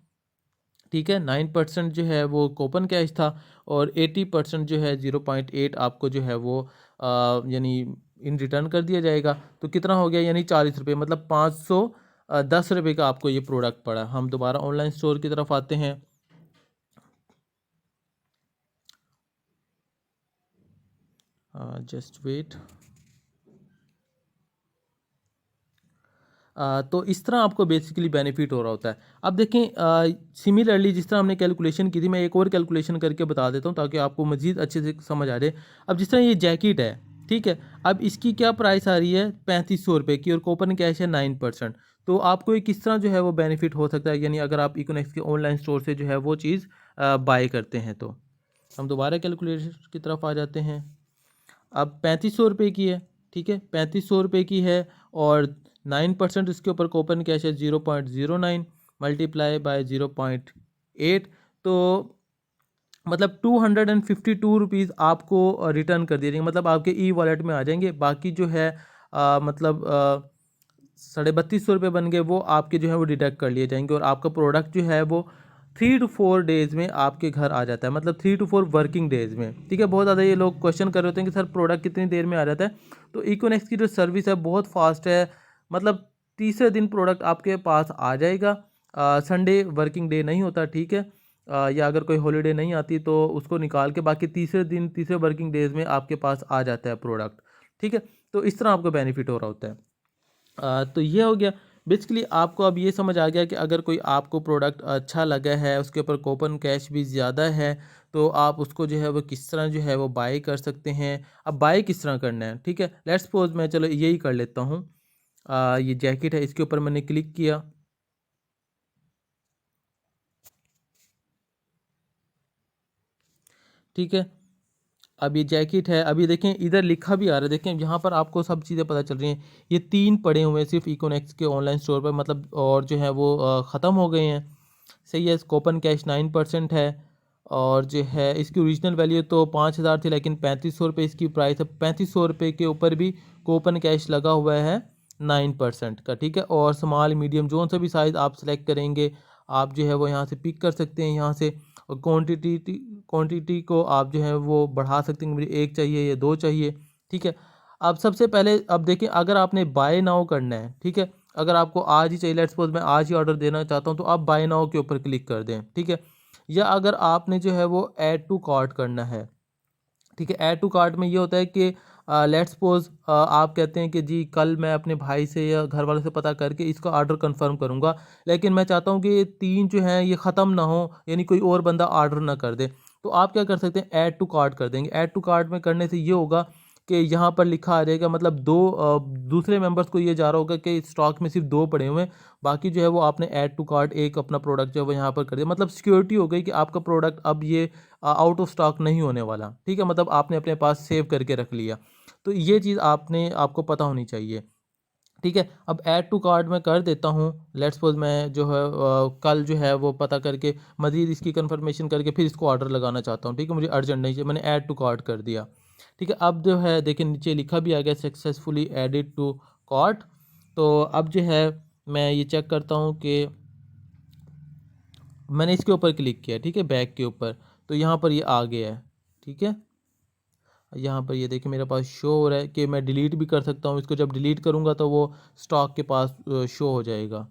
ठीक है। 9% जो है वो कूपन कैश था और 80% जो है 0.8 आपको जो है वो यानी इन रिटर्न कर दिया जाएगा। तो कितना हो गया, यानी 40 रुपये, मतलब 510 रुपये का आपको ये प्रोडक्ट पड़ा। हम दोबारा ऑनलाइन स्टोर की तरफ आते हैं। Just wait. तो इस तरह आपको बेसिकली बेनिफिट हो रहा होता है। अब देखें सिमिलरली जिस तरह हमने कैलकुलेशन की थी, मैं एक और कैलकुलेशन करके बता देता हूँ ताकि आपको मज़ीद अच्छे से समझ आ जाए। अब जिस तरह ये जैकेट है, ठीक है, अब इसकी क्या प्राइस आ रही है 3500 रुपये की और कूपन कैश है 9%। तो आपको ये किस तरह जो है वो बेनिफिट हो सकता है, यानी अगर आप इकोनॉमिक्स के ऑनलाइन स्टोर से जो है वो चीज़ बाय करते हैं। तो हम दोबारा कैलकुलेशन की तरफ आ जाते हैं। अब 3500 रुपये की है। ठीक है। 3500 रुपये की है और 9% इसके ऊपर कूपन कैश है 0.09 मल्टीप्लाई बाय 0.8, तो मतलब 252 रुपीज़ आपको रिटर्न कर दिए जाएंगे, मतलब आपके ई वॉलेट में आ जाएंगे। बाकी जो है मतलब 3250 रुपये बन गए, वो आपके जो है वो डिडक्ट कर लिए जाएंगे और आपका प्रोडक्ट जो है वो 3 to 4 डेज़ में आपके घर आ जाता है, मतलब 3 to 4 वर्किंग डेज़ में। ठीक है। बहुत ज़्यादा ये लोग क्वेश्चन कर रहे होते हैं कि सर प्रोडक्ट कितनी देर में आ जाता है। तो इकोनेक्स की जो सर्विस है बहुत फास्ट है, मतलब तीसरे दिन प्रोडक्ट आपके पास आ जाएगा। संडे वर्किंग डे नहीं होता। ठीक है। या अगर कोई हॉलीडे नहीं आती तो उसको निकाल के बाकी तीसरे दिन, तीसरे वर्किंग डेज़ में आपके पास आ जाता है प्रोडक्ट। ठीक है। तो इस तरह आपको बेनिफिट हो रहा होता है। तो ये हो गया। बेसिकली आपको अब ये समझ आ गया कि अगर कोई आपको प्रोडक्ट अच्छा लगा है, उसके ऊपर कूपन कैश भी ज़्यादा है, तो आप उसको जो है वो किस तरह जो है वो बाई कर सकते हैं। अब बाई किस तरह करना है, ठीक है, लेट्स सपोज मैं चलो यही कर लेता हूँ। ये जैकेट है, इसके ऊपर मैंने क्लिक किया। ठीक है। अब ये जैकेट है, अभी देखें इधर लिखा भी आ रहा है, देखें यहाँ पर आपको सब चीज़ें पता चल रही हैं। ये 3 पड़े हुए हैं सिर्फ इकोनेक्स के ऑनलाइन स्टोर पर, मतलब और जो है वो ख़त्म हो गए हैं। सही है। कूपन कैश 9% है और जो है इसकी ओरिजिनल वैल्यू तो 5000 थी, लेकिन 3500 रुपये इसकी प्राइस है। 3500 रुपये के ऊपर भी कूपन कैश लगा हुआ है 9% का। ठीक है। और स्मॉल मीडियम जो सा भी साइज़ आप सेलेक्ट करेंगे, आप जो है वो यहाँ से पिक कर सकते हैं यहाँ से। और क्वांटिटी को आप जो है वो बढ़ा सकते हैं, मुझे 1 चाहिए या 2 चाहिए। ठीक है। अब सबसे पहले अब देखें अगर आपने बाय नाउ करना है, ठीक है, अगर आपको आज ही चाहिए, लेट्स सपोज मैं आज ही ऑर्डर देना चाहता हूँ, तो आप बाय नाउ के ऊपर क्लिक कर दें। ठीक है। या अगर आपने जो है वो ऐड टू कार्ट करना है, ठीक है। ऐड टू कार्ट में ये होता है कि लेट्स सपोज आप कहते हैं कि जी कल मैं अपने भाई से या घर वालों से पता करके इसका ऑर्डर कंफर्म करूंगा, लेकिन मैं चाहता हूं कि ये 3 जो हैं ये ख़त्म ना हो, यानी कोई और बंदा ऑर्डर ना कर दे। तो आप क्या कर सकते हैं, ऐड टू कार्ट कर देंगे। ऐड टू कार्ट में करने से ये होगा कि यहाँ पर लिखा आ जाएगा, मतलब दूसरे मेंबर्स को ये जा रहा होगा कि स्टॉक में सिर्फ 2 पड़े हुए हैं, बाकी जो है वो आपने ऐड टू कार्ट एक अपना प्रोडक्ट जो है वो यहाँ पर कर दिया। मतलब सिक्योरिटी हो गई कि आपका प्रोडक्ट अब ये आउट ऑफ स्टॉक नहीं होने वाला। ठीक है, मतलब आपने अपने पास सेव करके रख लिया। तो ये चीज़ आपको पता होनी चाहिए। ठीक है, अब ऐड टू कार्ट में कर देता हूँ। लेट्स सपोज मैं जो है कल जो है वो पता करके मज़ीद इसकी कंफर्मेशन करके फिर इसको ऑर्डर लगाना चाहता हूँ। ठीक है, मुझे अर्जेंट नहीं चाहिए, मैंने ऐड टू कार्ट कर दिया। ठीक है, अब जो है देखिए नीचे लिखा भी आ गया सक्सेसफुली एडिड टू कार्ट। तो अब जो है मैं ये चेक करता हूँ कि मैंने इसके ऊपर क्लिक किया। ठीक है, बैक के ऊपर, तो यहाँ पर ये आ गया है। ठीक है, यहाँ पर ये देखिए मेरे पास शो हो रहा है कि मैं डिलीट भी कर सकता हूँ इसको। जब डिलीट करूँगा तो वो स्टॉक के पास शो हो जाएगा।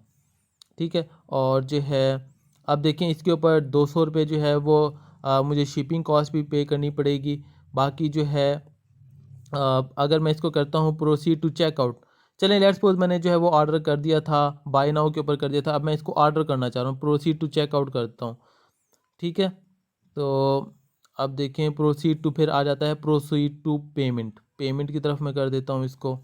ठीक है, और जो है अब देखें इसके ऊपर 200 रुपये जो है वो मुझे शिपिंग कॉस्ट भी पे करनी पड़ेगी। बाकी जो है अगर मैं इसको करता हूँ प्रोसीड टू चेकआउट, चलें लेट्स सपोज मैंने जो है वो ऑर्डर कर दिया था, बाय नाउ के ऊपर कर दिया था, अब मैं इसको ऑर्डर करना चाह रहा हूँ, प्रोसीड टू चेकआउट करता हूँ। ठीक है, तो अब देखें प्रोसीड टू, फिर आ जाता है प्रोसीड टू पेमेंट, पेमेंट की तरफ मैं कर देता हूँ इसको।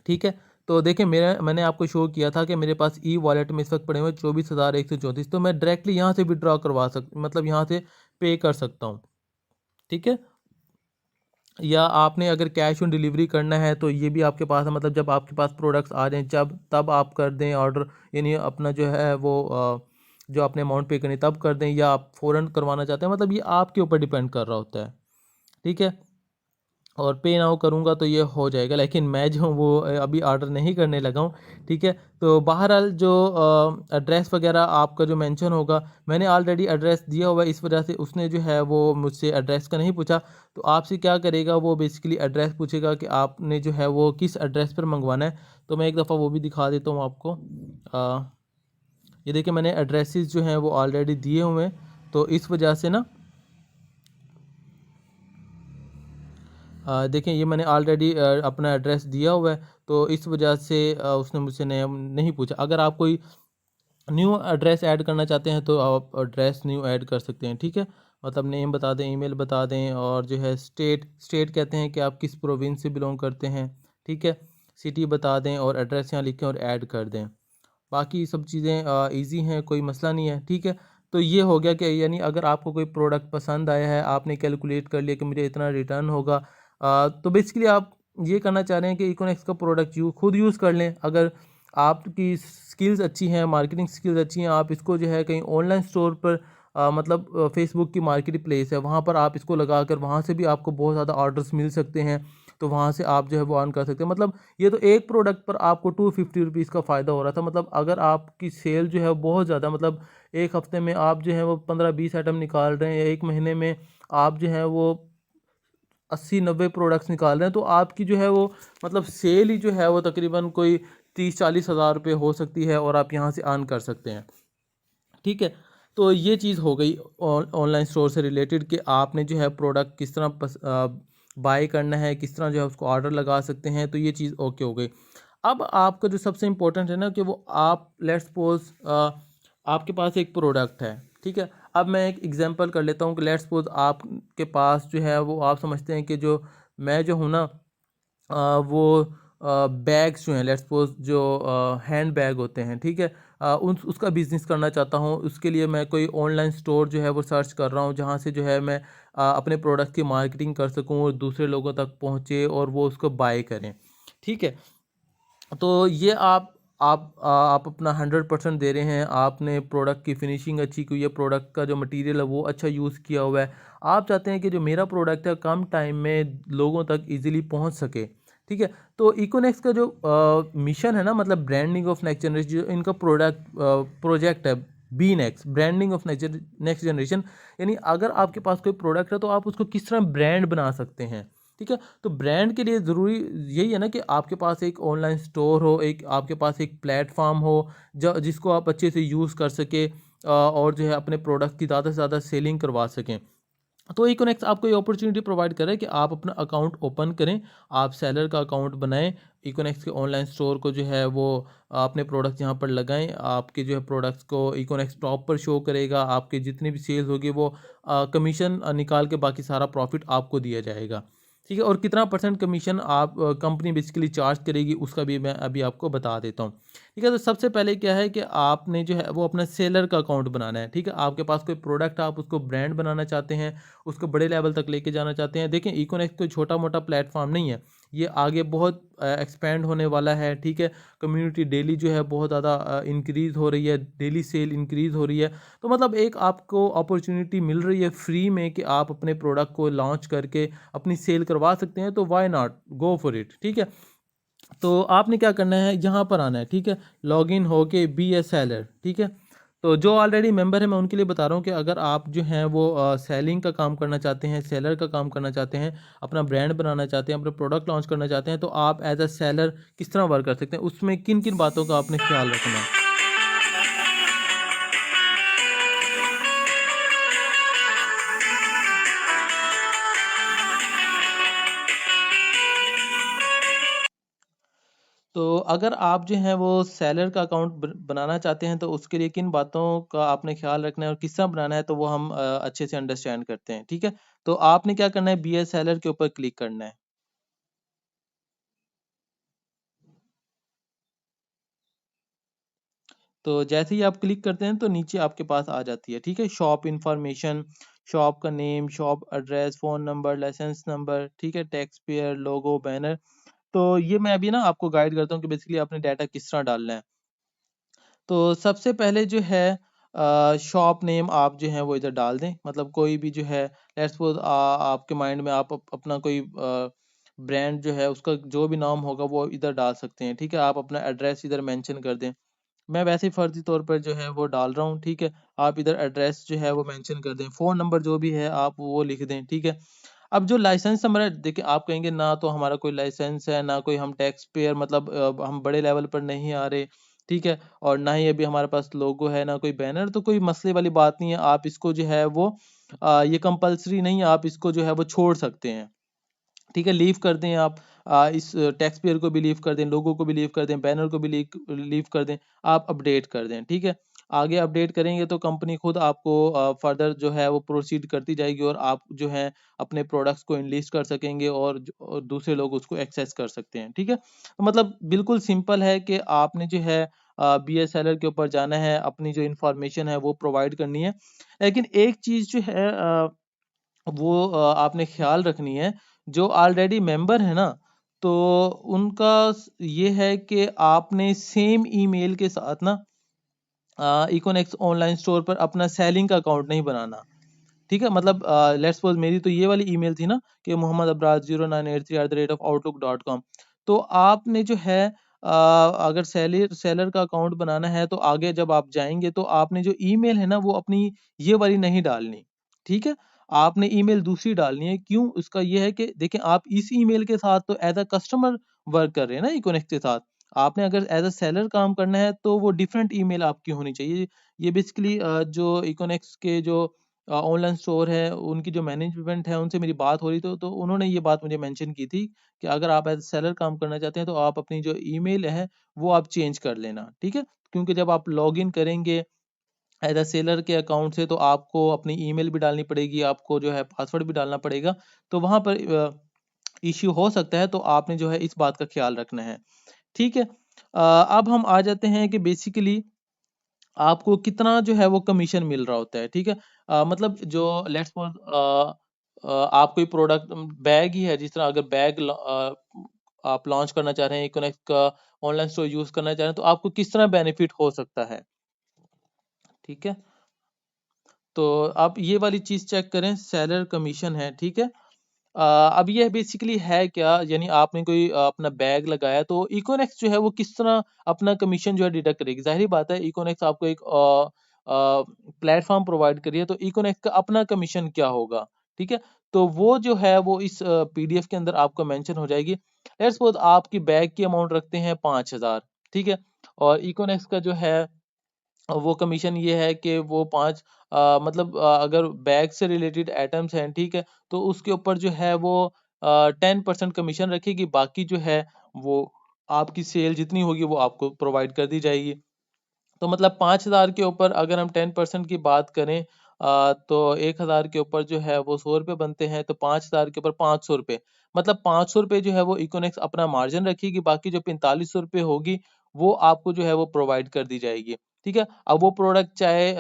ठीक है, तो देखिए मैंने आपको शो किया था कि मेरे पास ई वॉलेट में इस वक्त पड़े हुए 24,134, तो मैं डायरेक्टली यहाँ से विड्रॉ करवा मतलब यहाँ से पे कर सकता हूँ। ठीक है, या आपने अगर कैश ऑन डिलीवरी करना है तो ये भी आपके पास है, मतलब जब आपके पास प्रोडक्ट्स आ जाएं जब तब आप कर दें ऑर्डर, यानी अपना जो है वो जो आपने अमाउंट पे करनी तब कर दें, या आप फ़ौरन करवाना चाहते हैं, मतलब ये आपके ऊपर डिपेंड कर रहा होता है। ठीक है, और पे नाउ करूँगा तो ये हो जाएगा, लेकिन मैं जो हूँ वो अभी ऑर्डर नहीं करने लगा हूँ। ठीक है, तो बहरहाल जो एड्रेस वगैरह आपका जो मेंशन होगा, मैंने ऑलरेडी एड्रेस दिया हुआ है, इस वजह से उसने जो है वो मुझसे एड्रेस का नहीं पूछा। तो आपसे क्या करेगा, वो बेसिकली एड्रेस पूछेगा कि आपने जो है वो किस एड्रेस पर मंगवाना है। तो मैं एक दफ़ा वो भी दिखा देता हूँ आपको। ये देखिए मैंने एड्रेसेस जो हैं वो ऑलरेडी दिए हुए हैं, तो इस वजह से ना देखें ये मैंने ऑलरेडी अपना एड्रेस दिया हुआ है, तो इस वजह से उसने मुझसे नहीं पूछा। अगर आप कोई न्यू एड्रेस ऐड करना चाहते हैं तो आप एड्रेस न्यू ऐड कर सकते हैं। ठीक है, मतलब नेम बता दें, ईमेल बता दें, और जो है स्टेट कहते हैं कि आप किस प्रोविंस से बिलोंग करते हैं। ठीक है, सिटी बता दें और एड्रेस यहाँ लिखें और ऐड कर दें। बाकी सब चीज़ें ईजी हैं, कोई मसला नहीं है। ठीक है, तो ये हो गया कि यानी अगर आपको कोई प्रोडक्ट पसंद आया है, आपने कैलकुलेट कर लिया कि मुझे इतना रिटर्न होगा, तो बेसिकली आप ये करना चाह रहे हैं कि इकोनेक्स का प्रोडक्ट खुद यूज़ कर लें। अगर आपकी स्किल्स अच्छी हैं, मार्केटिंग स्किल्स अच्छी हैं, आप इसको जो है कहीं ऑनलाइन स्टोर पर मतलब फेसबुक की मार्केट प्लेस है, वहाँ पर आप इसको लगा कर वहाँ से भी आपको बहुत ज़्यादा ऑर्डर्स मिल सकते हैं। तो वहाँ से आप जो है वो अर्न कर सकते हैं। मतलब ये तो एक प्रोडक्ट पर आपको 250 रुपीज़ का फ़ायदा हो रहा था। मतलब अगर आपकी सेल जो है बहुत ज़्यादा, मतलब एक हफ़्ते में आप जो है वो 15-20 आइटम निकाल रहे हैं, या एक महीने में आप जो है वो 80-90 प्रोडक्ट्स निकाल रहे हैं, तो आपकी जो है वो मतलब सेल ही जो है वो तकरीबन कोई 30-40 हज़ार रुपये हो सकती है, और आप यहाँ से अर्न कर सकते हैं। ठीक है, तो ये चीज़ हो गई ऑनलाइन स्टोर से रिलेटेड कि आपने जो है प्रोडक्ट किस तरह बाय करना है, किस तरह जो है उसको ऑर्डर लगा सकते हैं। तो ये चीज़ ओके हो गई। अब आपका जो सबसे इम्पोर्टेंट है ना कि वो आप लेट्स सपोज आपके पास एक प्रोडक्ट है। ठीक है, अब मैं एक एग्जांपल कर लेता हूँ कि लेट्स सपोज आपके पास जो है वो आप समझते हैं कि जो मैं जो हूँ ना वो बैग्स जो हैं, लेट्स सपोज जो हैंड बैग होते हैं, ठीक है, उसका बिज़नेस करना चाहता हूँ। उसके लिए मैं कोई ऑनलाइन स्टोर जो है वो सर्च कर रहा हूँ, जहाँ से जो है मैं अपने प्रोडक्ट की मार्केटिंग कर सकूँ और दूसरे लोगों तक पहुँचे और वो उसको बाय करें। ठीक है, तो ये आप अपना 100% दे रहे हैं, आपने प्रोडक्ट की फिनिशिंग अच्छी की है, प्रोडक्ट का जो मटेरियल है वो अच्छा यूज़ किया हुआ है। आप चाहते हैं कि जो मेरा प्रोडक्ट है कम टाइम में लोगों तक इजीली पहुंच सके। ठीक है, तो इकोनेक्स का जो मिशन है ना, मतलब ब्रांडिंग ऑफ नेक्स्ट जनरेशन, जो इनका प्रोजेक्ट है, B next branding of next generation, यानी अगर आपके पास कोई प्रोडक्ट है तो आप उसको किस तरह ब्रांड बना सकते हैं। ठीक है, तो ब्रांड के लिए ज़रूरी यही है ना कि आपके पास एक ऑनलाइन स्टोर हो, एक आपके पास एक प्लेटफॉर्म हो जिसको आप अच्छे से यूज़ कर सके, और जो है अपने प्रोडक्ट की ज़्यादा से ज़्यादा सेलिंग करवा सकें। तो इकोनेक्स आपको ये अपॉर्चुनिटी प्रोवाइड कर रहा है कि आप अपना अकाउंट ओपन करें, आप सेलर का अकाउंट बनाएं, इकोनेक्स के ऑनलाइन स्टोर को जो है वो अपने प्रोडक्ट्स यहाँ पर लगाएं, आपके जो है प्रोडक्ट्स को इकोनेक्स टॉप पर शो करेगा, आपके जितनी भी सेल्स होगी वो कमीशन निकाल के बाकी सारा प्रॉफिट आपको दिया जाएगा। ठीक है, और कितना परसेंट कमीशन आप कंपनी बेसिकली चार्ज करेगी उसका भी मैं अभी आपको बता देता हूँ। ठीक है, तो सबसे पहले क्या है कि आपने जो है वो अपना सेलर का अकाउंट बनाना है। ठीक है, आपके पास कोई प्रोडक्ट आप उसको ब्रांड बनाना चाहते हैं, उसको बड़े लेवल तक लेके जाना चाहते हैं। देखें, इकोनेक्स कोई छोटा मोटा प्लेटफॉर्म नहीं है, ये आगे बहुत एक्सपेंड होने वाला है। ठीक है, कम्युनिटी डेली जो है बहुत ज़्यादा इंक्रीज़ हो रही है, डेली सेल इंक्रीज़ हो रही है। तो मतलब एक आपको अपॉर्चुनिटी मिल रही है फ्री में कि आप अपने प्रोडक्ट को लॉन्च करके अपनी सेल करवा सकते हैं, तो why not, go for it. ठीक है, तो आपने क्या करना है, यहाँ पर आना है। ठीक है, लॉगिन होके बी ए सेलर। ठीक है, तो जो ऑलरेडी मेंबर है मैं उनके लिए बता रहा हूँ कि अगर आप जो हैं वो सेलिंग का काम करना चाहते हैं, सेलर का काम करना चाहते हैं, अपना ब्रांड बनाना चाहते हैं, अपना प्रोडक्ट लॉन्च करना चाहते हैं, तो आप एज अ सेलर किस तरह वर्क कर सकते हैं, उसमें किन किन बातों का आपने ख्याल रखना है। तो अगर आप जो हैं वो सेलर का अकाउंट बनाना चाहते हैं, तो उसके लिए किन बातों का आपने ख्याल रखना है और किस तरह बनाना है, तो वो हम अच्छे से अंडरस्टैंड करते हैं। ठीक है, तो आपने क्या करना है, बी ए सेलर के ऊपर क्लिक करना है। तो जैसे ही आप क्लिक करते हैं तो नीचे आपके पास आ जाती है। ठीक है, शॉप इंफॉर्मेशन, शॉप का name, shop address, phone number, license number, ठीक है, टैक्स पेयर, लोगो, बैनर। तो ये मैं अभी ना आपको गाइड करता हूँ कि बेसिकली आपने डाटा किस तरह डालना है। तो सबसे पहले जो है शॉप नेम आप जो है वो इधर डाल दें, मतलब कोई भी जो है, लेट्स सपोज आपके माइंड में आप अपना कोई ब्रांड जो है उसका जो भी नाम होगा वो इधर डाल सकते हैं। ठीक है, आप अपना एड्रेस इधर मेंशन कर दें। मैं वैसे ही फर्जी तौर पर जो है वो डाल रहा हूँ। ठीक है, आप इधर एड्रेस जो है वो मेंशन कर दें, फ़ोन नंबर जो भी है आप वो लिख दें। ठीक है, अब जो लाइसेंस नंबर है, देखिए आप कहेंगे ना तो हमारा कोई लाइसेंस है, ना कोई हम टैक्स पेयर, मतलब हम बड़े लेवल पर नहीं आ रहे। ठीक है, और ना ही अभी हमारे पास लोगो है, ना कोई बैनर, तो कोई मसले वाली बात नहीं है। आप इसको जो है वो ये कंपल्सरी नहीं है, आप इसको जो है वो छोड़ सकते हैं। ठीक है, लीव कर दें आप, इस टैक्स पेयर को भी लीव कर दें, लोगों को भी लीव कर दें, बैनर को भी लीव कर दें, आप अपडेट कर दें। ठीक है, आगे अपडेट करेंगे तो कंपनी खुद आपको फर्दर जो है वो प्रोसीड करती जाएगी और आप जो है अपने प्रोडक्ट्स को इनलिस्ट कर सकेंगे और दूसरे लोग उसको एक्सेस कर सकते हैं। ठीक है, तो मतलब बिल्कुल सिंपल है कि आपने जो है बी एस एल आर के ऊपर जाना है, अपनी जो इंफॉर्मेशन है वो प्रोवाइड करनी है। लेकिन एक चीज़ जो है वो आपने ख़्याल रखनी है, जो ऑलरेडी मेंबर है ना, तो उनका ये है कि आपने सेम ईमेल के साथ ना इकोनेक्स ऑनलाइन स्टोर पर अपना सेलिंग का अकाउंट नहीं बनाना। ठीक है, मतलब लेट्स सपोज मेरी तो ये वाली ईमेल थी ना कि mohammadabraj0983@outlook.com। तो आपने जो है अगर सेलर का अकाउंट बनाना है तो आगे जब आप जाएंगे तो आपने जो ईमेल है ना वो अपनी ये वाली नहीं डालनी। ठीक है, आपने ईमेल दूसरी डालनी है। क्यों? उसका ये है कि देखें, आप इस ईमेल के साथ तो एज अ कस्टमर वर्क कर रहे हैं ना इकोनेक्ट के साथ। आपने अगर एज अ सेलर काम करना है तो वो डिफरेंट ईमेल आपकी होनी चाहिए। ये बेसिकली जो इकोनेक्स के जो ऑनलाइन स्टोर है, उनकी जो मैनेजमेंट है, उनसे मेरी बात हो रही तो उन्होंने ये बात मुझे मेंशन की थी कि अगर आप एज़ सेलर काम करना चाहते हैं, तो आप अपनी जो ईमेल है, वो आप चेंज कर लेना, ठीक है? क्योंकि जब आप लॉगिन करेंगे एज़ अ सेलर के अकाउंट से, तो आपको अपनी ईमेल भी डालनी पड़ेगी, आपको जो है पासवर्ड भी डालना पड़ेगा, तो वहाँ पर इश्यू हो सकता है, तो आपने जो है इस बात का ख़्याल रखना है, ठीक है? अब हम आ जाते हैं कि बेसिकली आपको कितना जो है वो कमीशन मिल रहा होता है, ठीक है? मतलब जो लेट्स सपोज़ आप कोई प्रोडक्ट बैग ही है, जिस तरह अगर आप लॉन्च करना चाह रहे हैं, इकोनेक्ट का ऑनलाइन स्टोर यूज़ करना चाह रहे हैं, तो आपको किस तरह बेनिफिट हो सकता है, ठीक है? तो आप ये वाली चीज़ चेक करें, सेलर कमीशन है, ठीक है? अब ये बेसिकली है क्या, यानी आपने कोई अपना बैग लगाया तो इकोनेक्स जो है वो किस तरह अपना कमीशन जो है डिडक्ट करेगी। ज़ाहिर-सी बात है, इकोनेक्स आपको एक प्लेटफ़ॉर्म प्रोवाइड कर रही है, तो इकोनेक्स का अपना कमीशन क्या होगा, ठीक है? तो वो जो है वो इस पीडीएफ के अंदर आपको मेंशन हो जाएगी। लेट्स सपोज़ आपकी बैग की अमाउंट रखते हैं 5,000, ठीक है? और इकोनेक्स का जो है वो कमीशन ये है कि वो 5 मतलब अगर बैग से रिलेटेड आइटम्स हैं, ठीक है? तो उसके ऊपर जो है वो 10% कमीशन रखेगी, बाकी जो है वो आपकी सेल जितनी होगी वो आपको प्रोवाइड कर दी जाएगी। तो मतलब 5,000 के ऊपर अगर हम 10% की बात करें तो 1,000 के ऊपर जो है वो ₹100 बनते हैं, तो 5,000 के ऊपर ₹500, मतलब ₹500 जो है वो इकोनॉमिक्स अपना मार्जिन रखेगी, बाकी जो ₹4500 होगी, वो आपको जो है वो प्रोवाइड कर दी जाएगी, ठीक है? अब वो प्रोडक्ट चाहे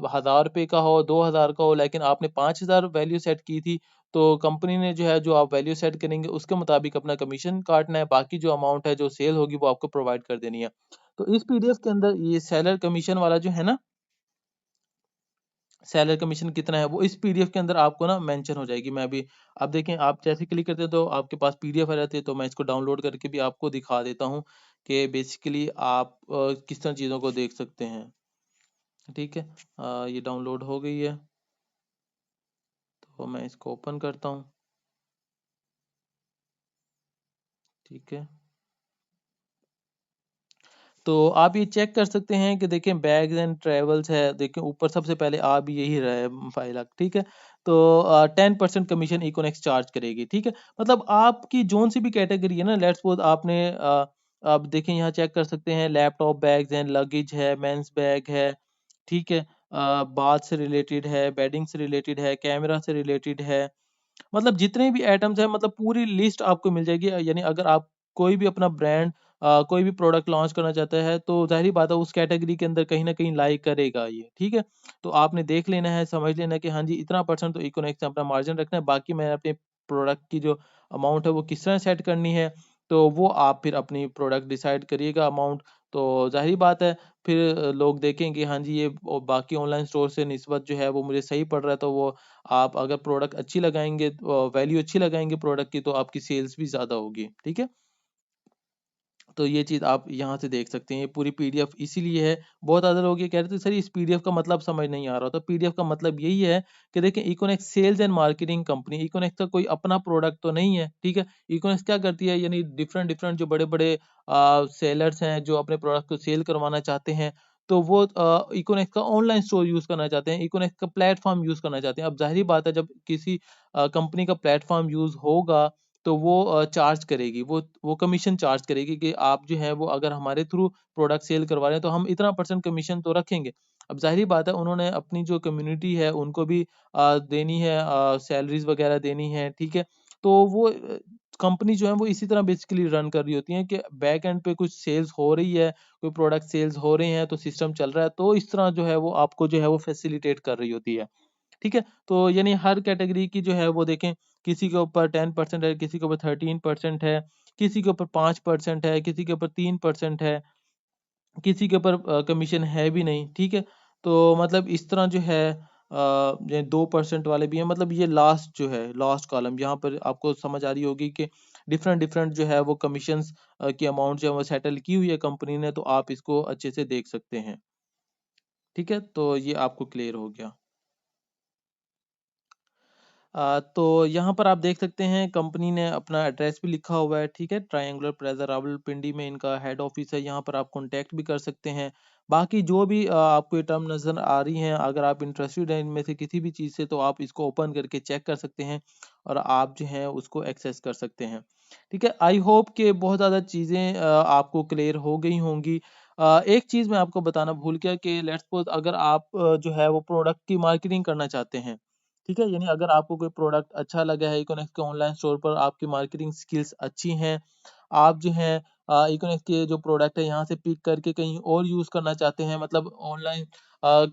₹1000 का हो, 2000 का हो, लेकिन आपने 5000 वैल्यू सेट की थी, तो कंपनी ने जो है जो आप वैल्यू सेट करेंगे उसके मुताबिक अपना कमीशन काटना है, बाकी जो अमाउंट है, जो सेल होगी वो आपको प्रोवाइड कर देनी है। तो इस पीडीएफ के अंदर ये सेलर कमीशन वाला जो है ना, सेलर कमीशन कितना है वो इस पीडीएफ के अंदर आपको ना मेंशन हो जाएगी। मैं अभी आप देखें, आप जैसे क्लिक करते हैं तो आपके पास पीडीएफ आ जाती है, तो मैं इसको डाउनलोड करके भी आपको दिखा देता हूँ कि बेसिकली आप किस तरह चीज़ों को देख सकते हैं। ठीक है, ये डाउनलोड हो गई है, तो मैं इसको ओपन करता हूँ। ठीक है, तो आप ये चेक कर सकते हैं कि देखें बैग्स एंड ट्रैवल्स है, देखें ऊपर सबसे पहले आ भी यही रहा है 5 लाख, ठीक है? तो 10% कमीशन इकोनेक्स चार्ज करेगी, ठीक है? मतलब आपकी जोन सी भी कैटेगरी है ना, लेट्स सपोज आपने आप देखें यहाँ चेक कर सकते हैं, लैपटॉप बैग्स एंड लगेज है, मेंस बैग है, ठीक है? बाथ से रिलेटेड है, बेडिंग से रिलेटेड है, कैमरा से रिलेटेड है, मतलब जितने भी आइटम्स हैं, मतलब पूरी लिस्ट आपको मिल जाएगी। यानी अगर आप कोई भी अपना ब्रांड कोई भी प्रोडक्ट लॉन्च करना चाहता है, तो ज़ाहिर-सी बात है उस कैटेगरी के अंदर कहीं न कहीं लाई करेगा ये, ठीक है? तो आपने देख लेना है, समझ लेना है कि हाँ जी, इतना परसेंट तो इकोनॉमिक्स में अपना मार्जिन रखना है, बाकी मैंने अपने प्रोडक्ट की जो अमाउंट है वो किस तरह सेट करनी है, तो वो आप फिर अपनी प्रोडक्ट डिसाइड करिएगा अमाउंट। तो ज़ाहिर बात है फिर लोग देखेंगे हाँ जी, ये बाकी ऑनलाइन स्टोर से निस्बत जो है वो मुझे सही पड़ रहा है, तो वो आप अगर प्रोडक्ट अच्छी लगाएँगे, वैल्यू अच्छी लगाएँगे प्रोडक्ट की, तो आपकी सेल्स भी ज़्यादा होगी, ठीक है? तो ये चीज़ आप यहाँ से देख सकते हैं, ये पूरी पीडीएफ इसीलिए है। बहुत ज़्यादा लोग ये कह रहे थे सर इस पीडीएफ का मतलब समझ नहीं आ रहा, तो पीडीएफ का मतलब यही है कि देखिए इकोनेक्स सेल्स एंड मार्केटिंग कंपनी, इकोनेक्स का कोई अपना प्रोडक्ट तो नहीं है, ठीक है? इकोनेक्स क्या करती है, यानी डिफरेंट डिफरेंट जो बड़े-बड़े सेलर्स हैं जो अपने प्रोडक्ट को सेल करवाना चाहते हैं, तो वो इकोनेक्स का ऑनलाइन स्टोर यूज़ करना चाहते हैं, इकोनेक्स का प्लेटफ़ॉर्म यूज़ करना चाहते हैं। अब ज़ाहिर-सी बात है जब किसी कंपनी का प्लेटफ़ॉर्म यूज़ होगा तो वो चार्ज करेगी, वो कमीशन चार्ज करेगी कि आप जो है वो अगर हमारे थ्रू प्रोडक्ट सेल करवा रहे हैं तो हम इतना परसेंट कमीशन तो रखेंगे। अब ज़ाहिर-सी बात है उन्होंने अपनी जो कम्युनिटी है उनको भी देनी है, सैलरीज़ वगैरह देनी है, ठीक है? तो वो कंपनी जो है वो इसी तरह बेसिकली रन कर रही होती हैं कि बैक एंड पे कुछ सेल्स हो रही है, कोई प्रोडक्ट सेल्स हो रहे हैं तो सिस्टम चल रहा है, तो इस तरह जो है वो आपको जो है वो फैसिलिटेट कर रही होती है। ठीक है? तो यानी हर कैटेगरी की जो है वो देखें, किसी के ऊपर 10% है, किसी के ऊपर 13% है, किसी के ऊपर 5% है, किसी के ऊपर 3% है, किसी के ऊपर कमीशन है भी नहीं, ठीक है? तो मतलब इस तरह जो है ये 2% वाले भी हैं, मतलब ये लास्ट जो है, लास्ट कॉलम यहाँ पर आपको समझ आ रही होगी कि डिफरेंट डिफरेंट जो है वो कमीशंस की अमाउंट जो है वो सेटल की हुई है कंपनी ने, तो आप इसको अच्छे से देख सकते हैं। ठीक है? तो ये आपको क्लियर हो गया। तो यहाँ पर आप देख सकते हैं कंपनी ने अपना एड्रेस भी लिखा हुआ है, ठीक है? ट्रायंगुलर प्लाज़ा रावलपिंडी में इनका हेड ऑफ़िस है, यहाँ पर आप कॉन्टैक्ट भी कर सकते हैं। बाकी जो भी आपको ये टर्म नज़र आ रही हैं, अगर आप इंटरेस्टेड हैं इनमें से किसी भी चीज़ से, तो आप इसको ओपन करके चेक कर सकते हैं और आप जो है उसको एक्सेस कर सकते हैं। ठीक है? आई होप कि बहुत ज़्यादा चीज़ें आपको क्लियर हो गई होंगी। एक चीज़ मैं आपको बताना भूल गया कि लेट्स सपोज़ अगर आप जो है वो प्रोडक्ट की मार्केटिंग करना चाहते हैं, ठीक है? यानी अगर आपको कोई प्रोडक्ट अच्छा लगा है, इकोनेक्स के ऑनलाइन स्टोर पर आपकी मार्केटिंग स्किल्स अच्छी हैं, आप जो हैं इकोनेक्स के जो प्रोडक्ट है यहाँ से पिक करके कहीं और यूज़ करना चाहते हैं, मतलब ऑनलाइन अ,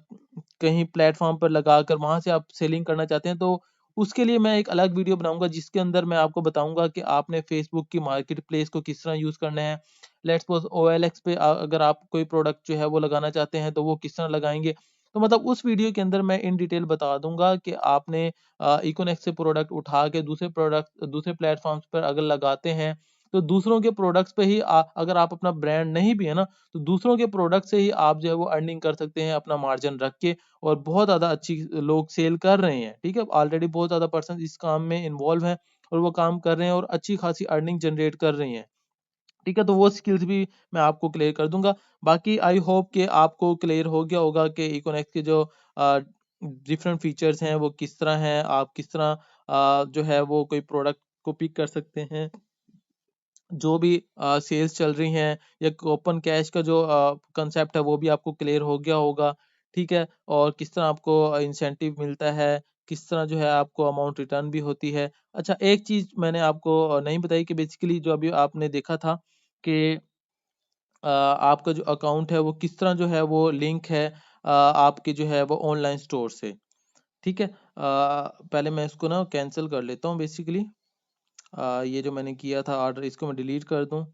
कहीं प्लेटफ़ॉर्म पर लगाकर वहाँ से आप सेलिंग करना चाहते हैं, तो उसके लिए मैं एक अलग वीडियो बनाऊँगा जिसके अंदर मैं आपको बताऊँगा कि आपने फ़ेसबुक की मार्केट प्लेस को किस तरह यूज़ करना है। लेट्स सपोज़ ओएलएक्स पे अगर आप कोई प्रोडक्ट जो है वो लगाना चाहते हैं, तो वो किस तरह लगाएँगे। तो मतलब उस वीडियो के अंदर मैं इन डिटेल बता दूँगा कि आपने इकोनेक्स से प्रोडक्ट उठा के दूसरे प्लेटफ़ॉर्म्स पर अगर लगाते हैं, तो दूसरों के प्रोडक्ट्स पे ही अगर आप अपना ब्रांड नहीं भी है ना, तो दूसरों के प्रोडक्ट से ही आप जो है वो अर्निंग कर सकते हैं अपना मार्जिन रख के, और बहुत ज़्यादा अच्छी लोग सेल कर रहे हैं, ठीक है? ऑलरेडी बहुत ज़्यादा पर्सन इस काम में इन्वॉल्व हैं और वो काम कर रहे हैं और अच्छी खासी अर्निंग जनरेट कर रहे हैं। ठीक है, तो वो स्किल्स भी मैं आपको क्लियर कर दूंगा। बाकी आई होप कि आपको क्लियर हो गया होगा कि इकोनेक्स के जो डिफरेंट फीचर्स हैं वो किस तरह हैं, आप किस तरह जो है वो कोई प्रोडक्ट को पिक कर सकते हैं, जो भी सेल्स चल रही हैं, या ओपन कैश का जो कंसेप्ट है वो भी आपको क्लियर हो गया होगा। ठीक है, और किस तरह आपको इंसेंटिव मिलता है, किस तरह जो है आपको अमाउंट रिटर्न भी होती है। अच्छा, एक चीज मैंने आपको नहीं बताई कि बेसिकली जो अभी आपने देखा था कि आपका जो अकाउंट है वो किस तरह जो है वो लिंक है आपके जो है वो ऑनलाइन स्टोर से। ठीक है, पहले मैं इसको ना कैंसिल कर लेता हूँ बेसिकली। ये जो मैंने किया था ऑर्डर, इसको मैं डिलीट कर दूँ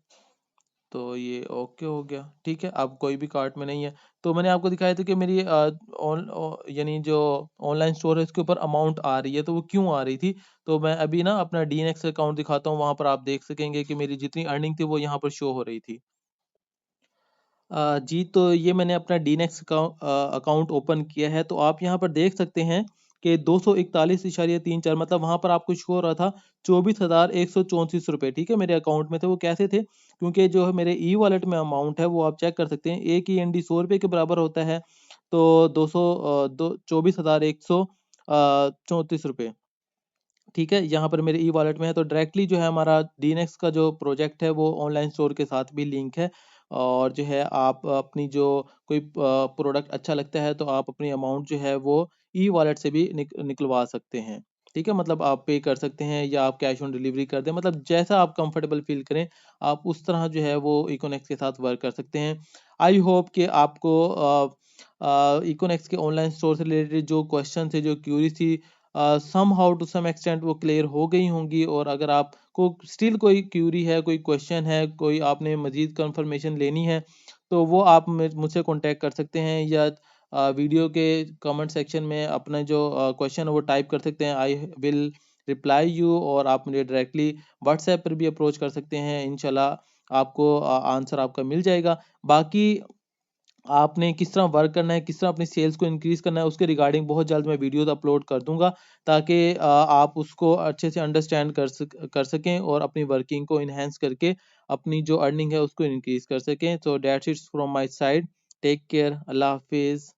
तो ये ओके हो गया। ठीक है, अब कोई भी कार्ट में नहीं है। तो मैंने आपको दिखाया था कि मेरी यानी जो ऑनलाइन स्टोर है उसके ऊपर अमाउंट आ रही है, तो वो क्यों आ रही थी। तो मैं अभी ना अपना डीएनएक्स अकाउंट दिखाता हूँ, वहां पर आप देख सकेंगे कि मेरी जितनी अर्निंग थी वो यहाँ पर शो हो रही थी। जी, तो ये मैंने अपना डीनेक्स अकाउंट ओपन किया है, तो आप यहाँ पर देख सकते हैं कि 241.34 मतलब वहाँ पर आपको शो हो रहा था 24,134 रुपये। ठीक है, मेरे अकाउंट में थे। वो कैसे थे? क्योंकि जो है मेरे ई वॉलेट में अमाउंट है वो आप चेक कर सकते हैं, एक ई एन डी 100 रुपये के बराबर होता है। तो 24,134 रुपये। ठीक है, यहाँ पर मेरे ई वॉलेट में है, तो डायरेक्टली जो है हमारा डीनेक्स का जो प्रोजेक्ट है वो ऑनलाइन स्टोर के साथ भी लिंक है। और जो है आप अपनी जो कोई प्रोडक्ट अच्छा लगता है तो आप अपनी अमाउंट जो है वो ई वॉलेट से भी निकलवा सकते हैं। ठीक है, मतलब आप पे कर सकते हैं या आप कैश ऑन डिलीवरी कर दें, मतलब जैसा आप कंफर्टेबल फील करें आप उस तरह जो है वो इकोनेक्स के साथ वर्क कर सकते हैं। आई होप कि आपको इकोनेक्स के ऑनलाइन स्टोर से रिलेटेड जो क्वेश्चन थे, जो क्यूरी थी, somehow to some extent वो क्लियर हो गई होंगी। और अगर आपको स्टिल कोई क्यूरी है, कोई क्वेश्चन है, कोई आपने मजीद कंफर्मेशन लेनी है, तो वो आप मुझसे कांटेक्ट कर सकते हैं, या वीडियो के कमेंट सेक्शन में अपना जो क्वेश्चन है वो टाइप कर सकते हैं। I will reply you. और आप मुझे डायरेक्टली व्हाट्सएप पर भी अप्रोच कर सकते हैं, इंशाल्लाह आपको आंसर आपका मिल जाएगा। बाकी आपने किस तरह वर्क करना है, किस तरह अपनी सेल्स को इंक्रीज़ करना है, उसके रिगार्डिंग बहुत जल्द मैं वीडियोज़ अपलोड कर दूँगा, ताकि आप उसको अच्छे से अंडरस्टैंड कर सकें और अपनी वर्किंग को एनहांस करके अपनी जो अर्निंग है उसको इंक्रीज़ कर सकें। So that's it from my side. Take care. अल्लाह हाफ़िज़।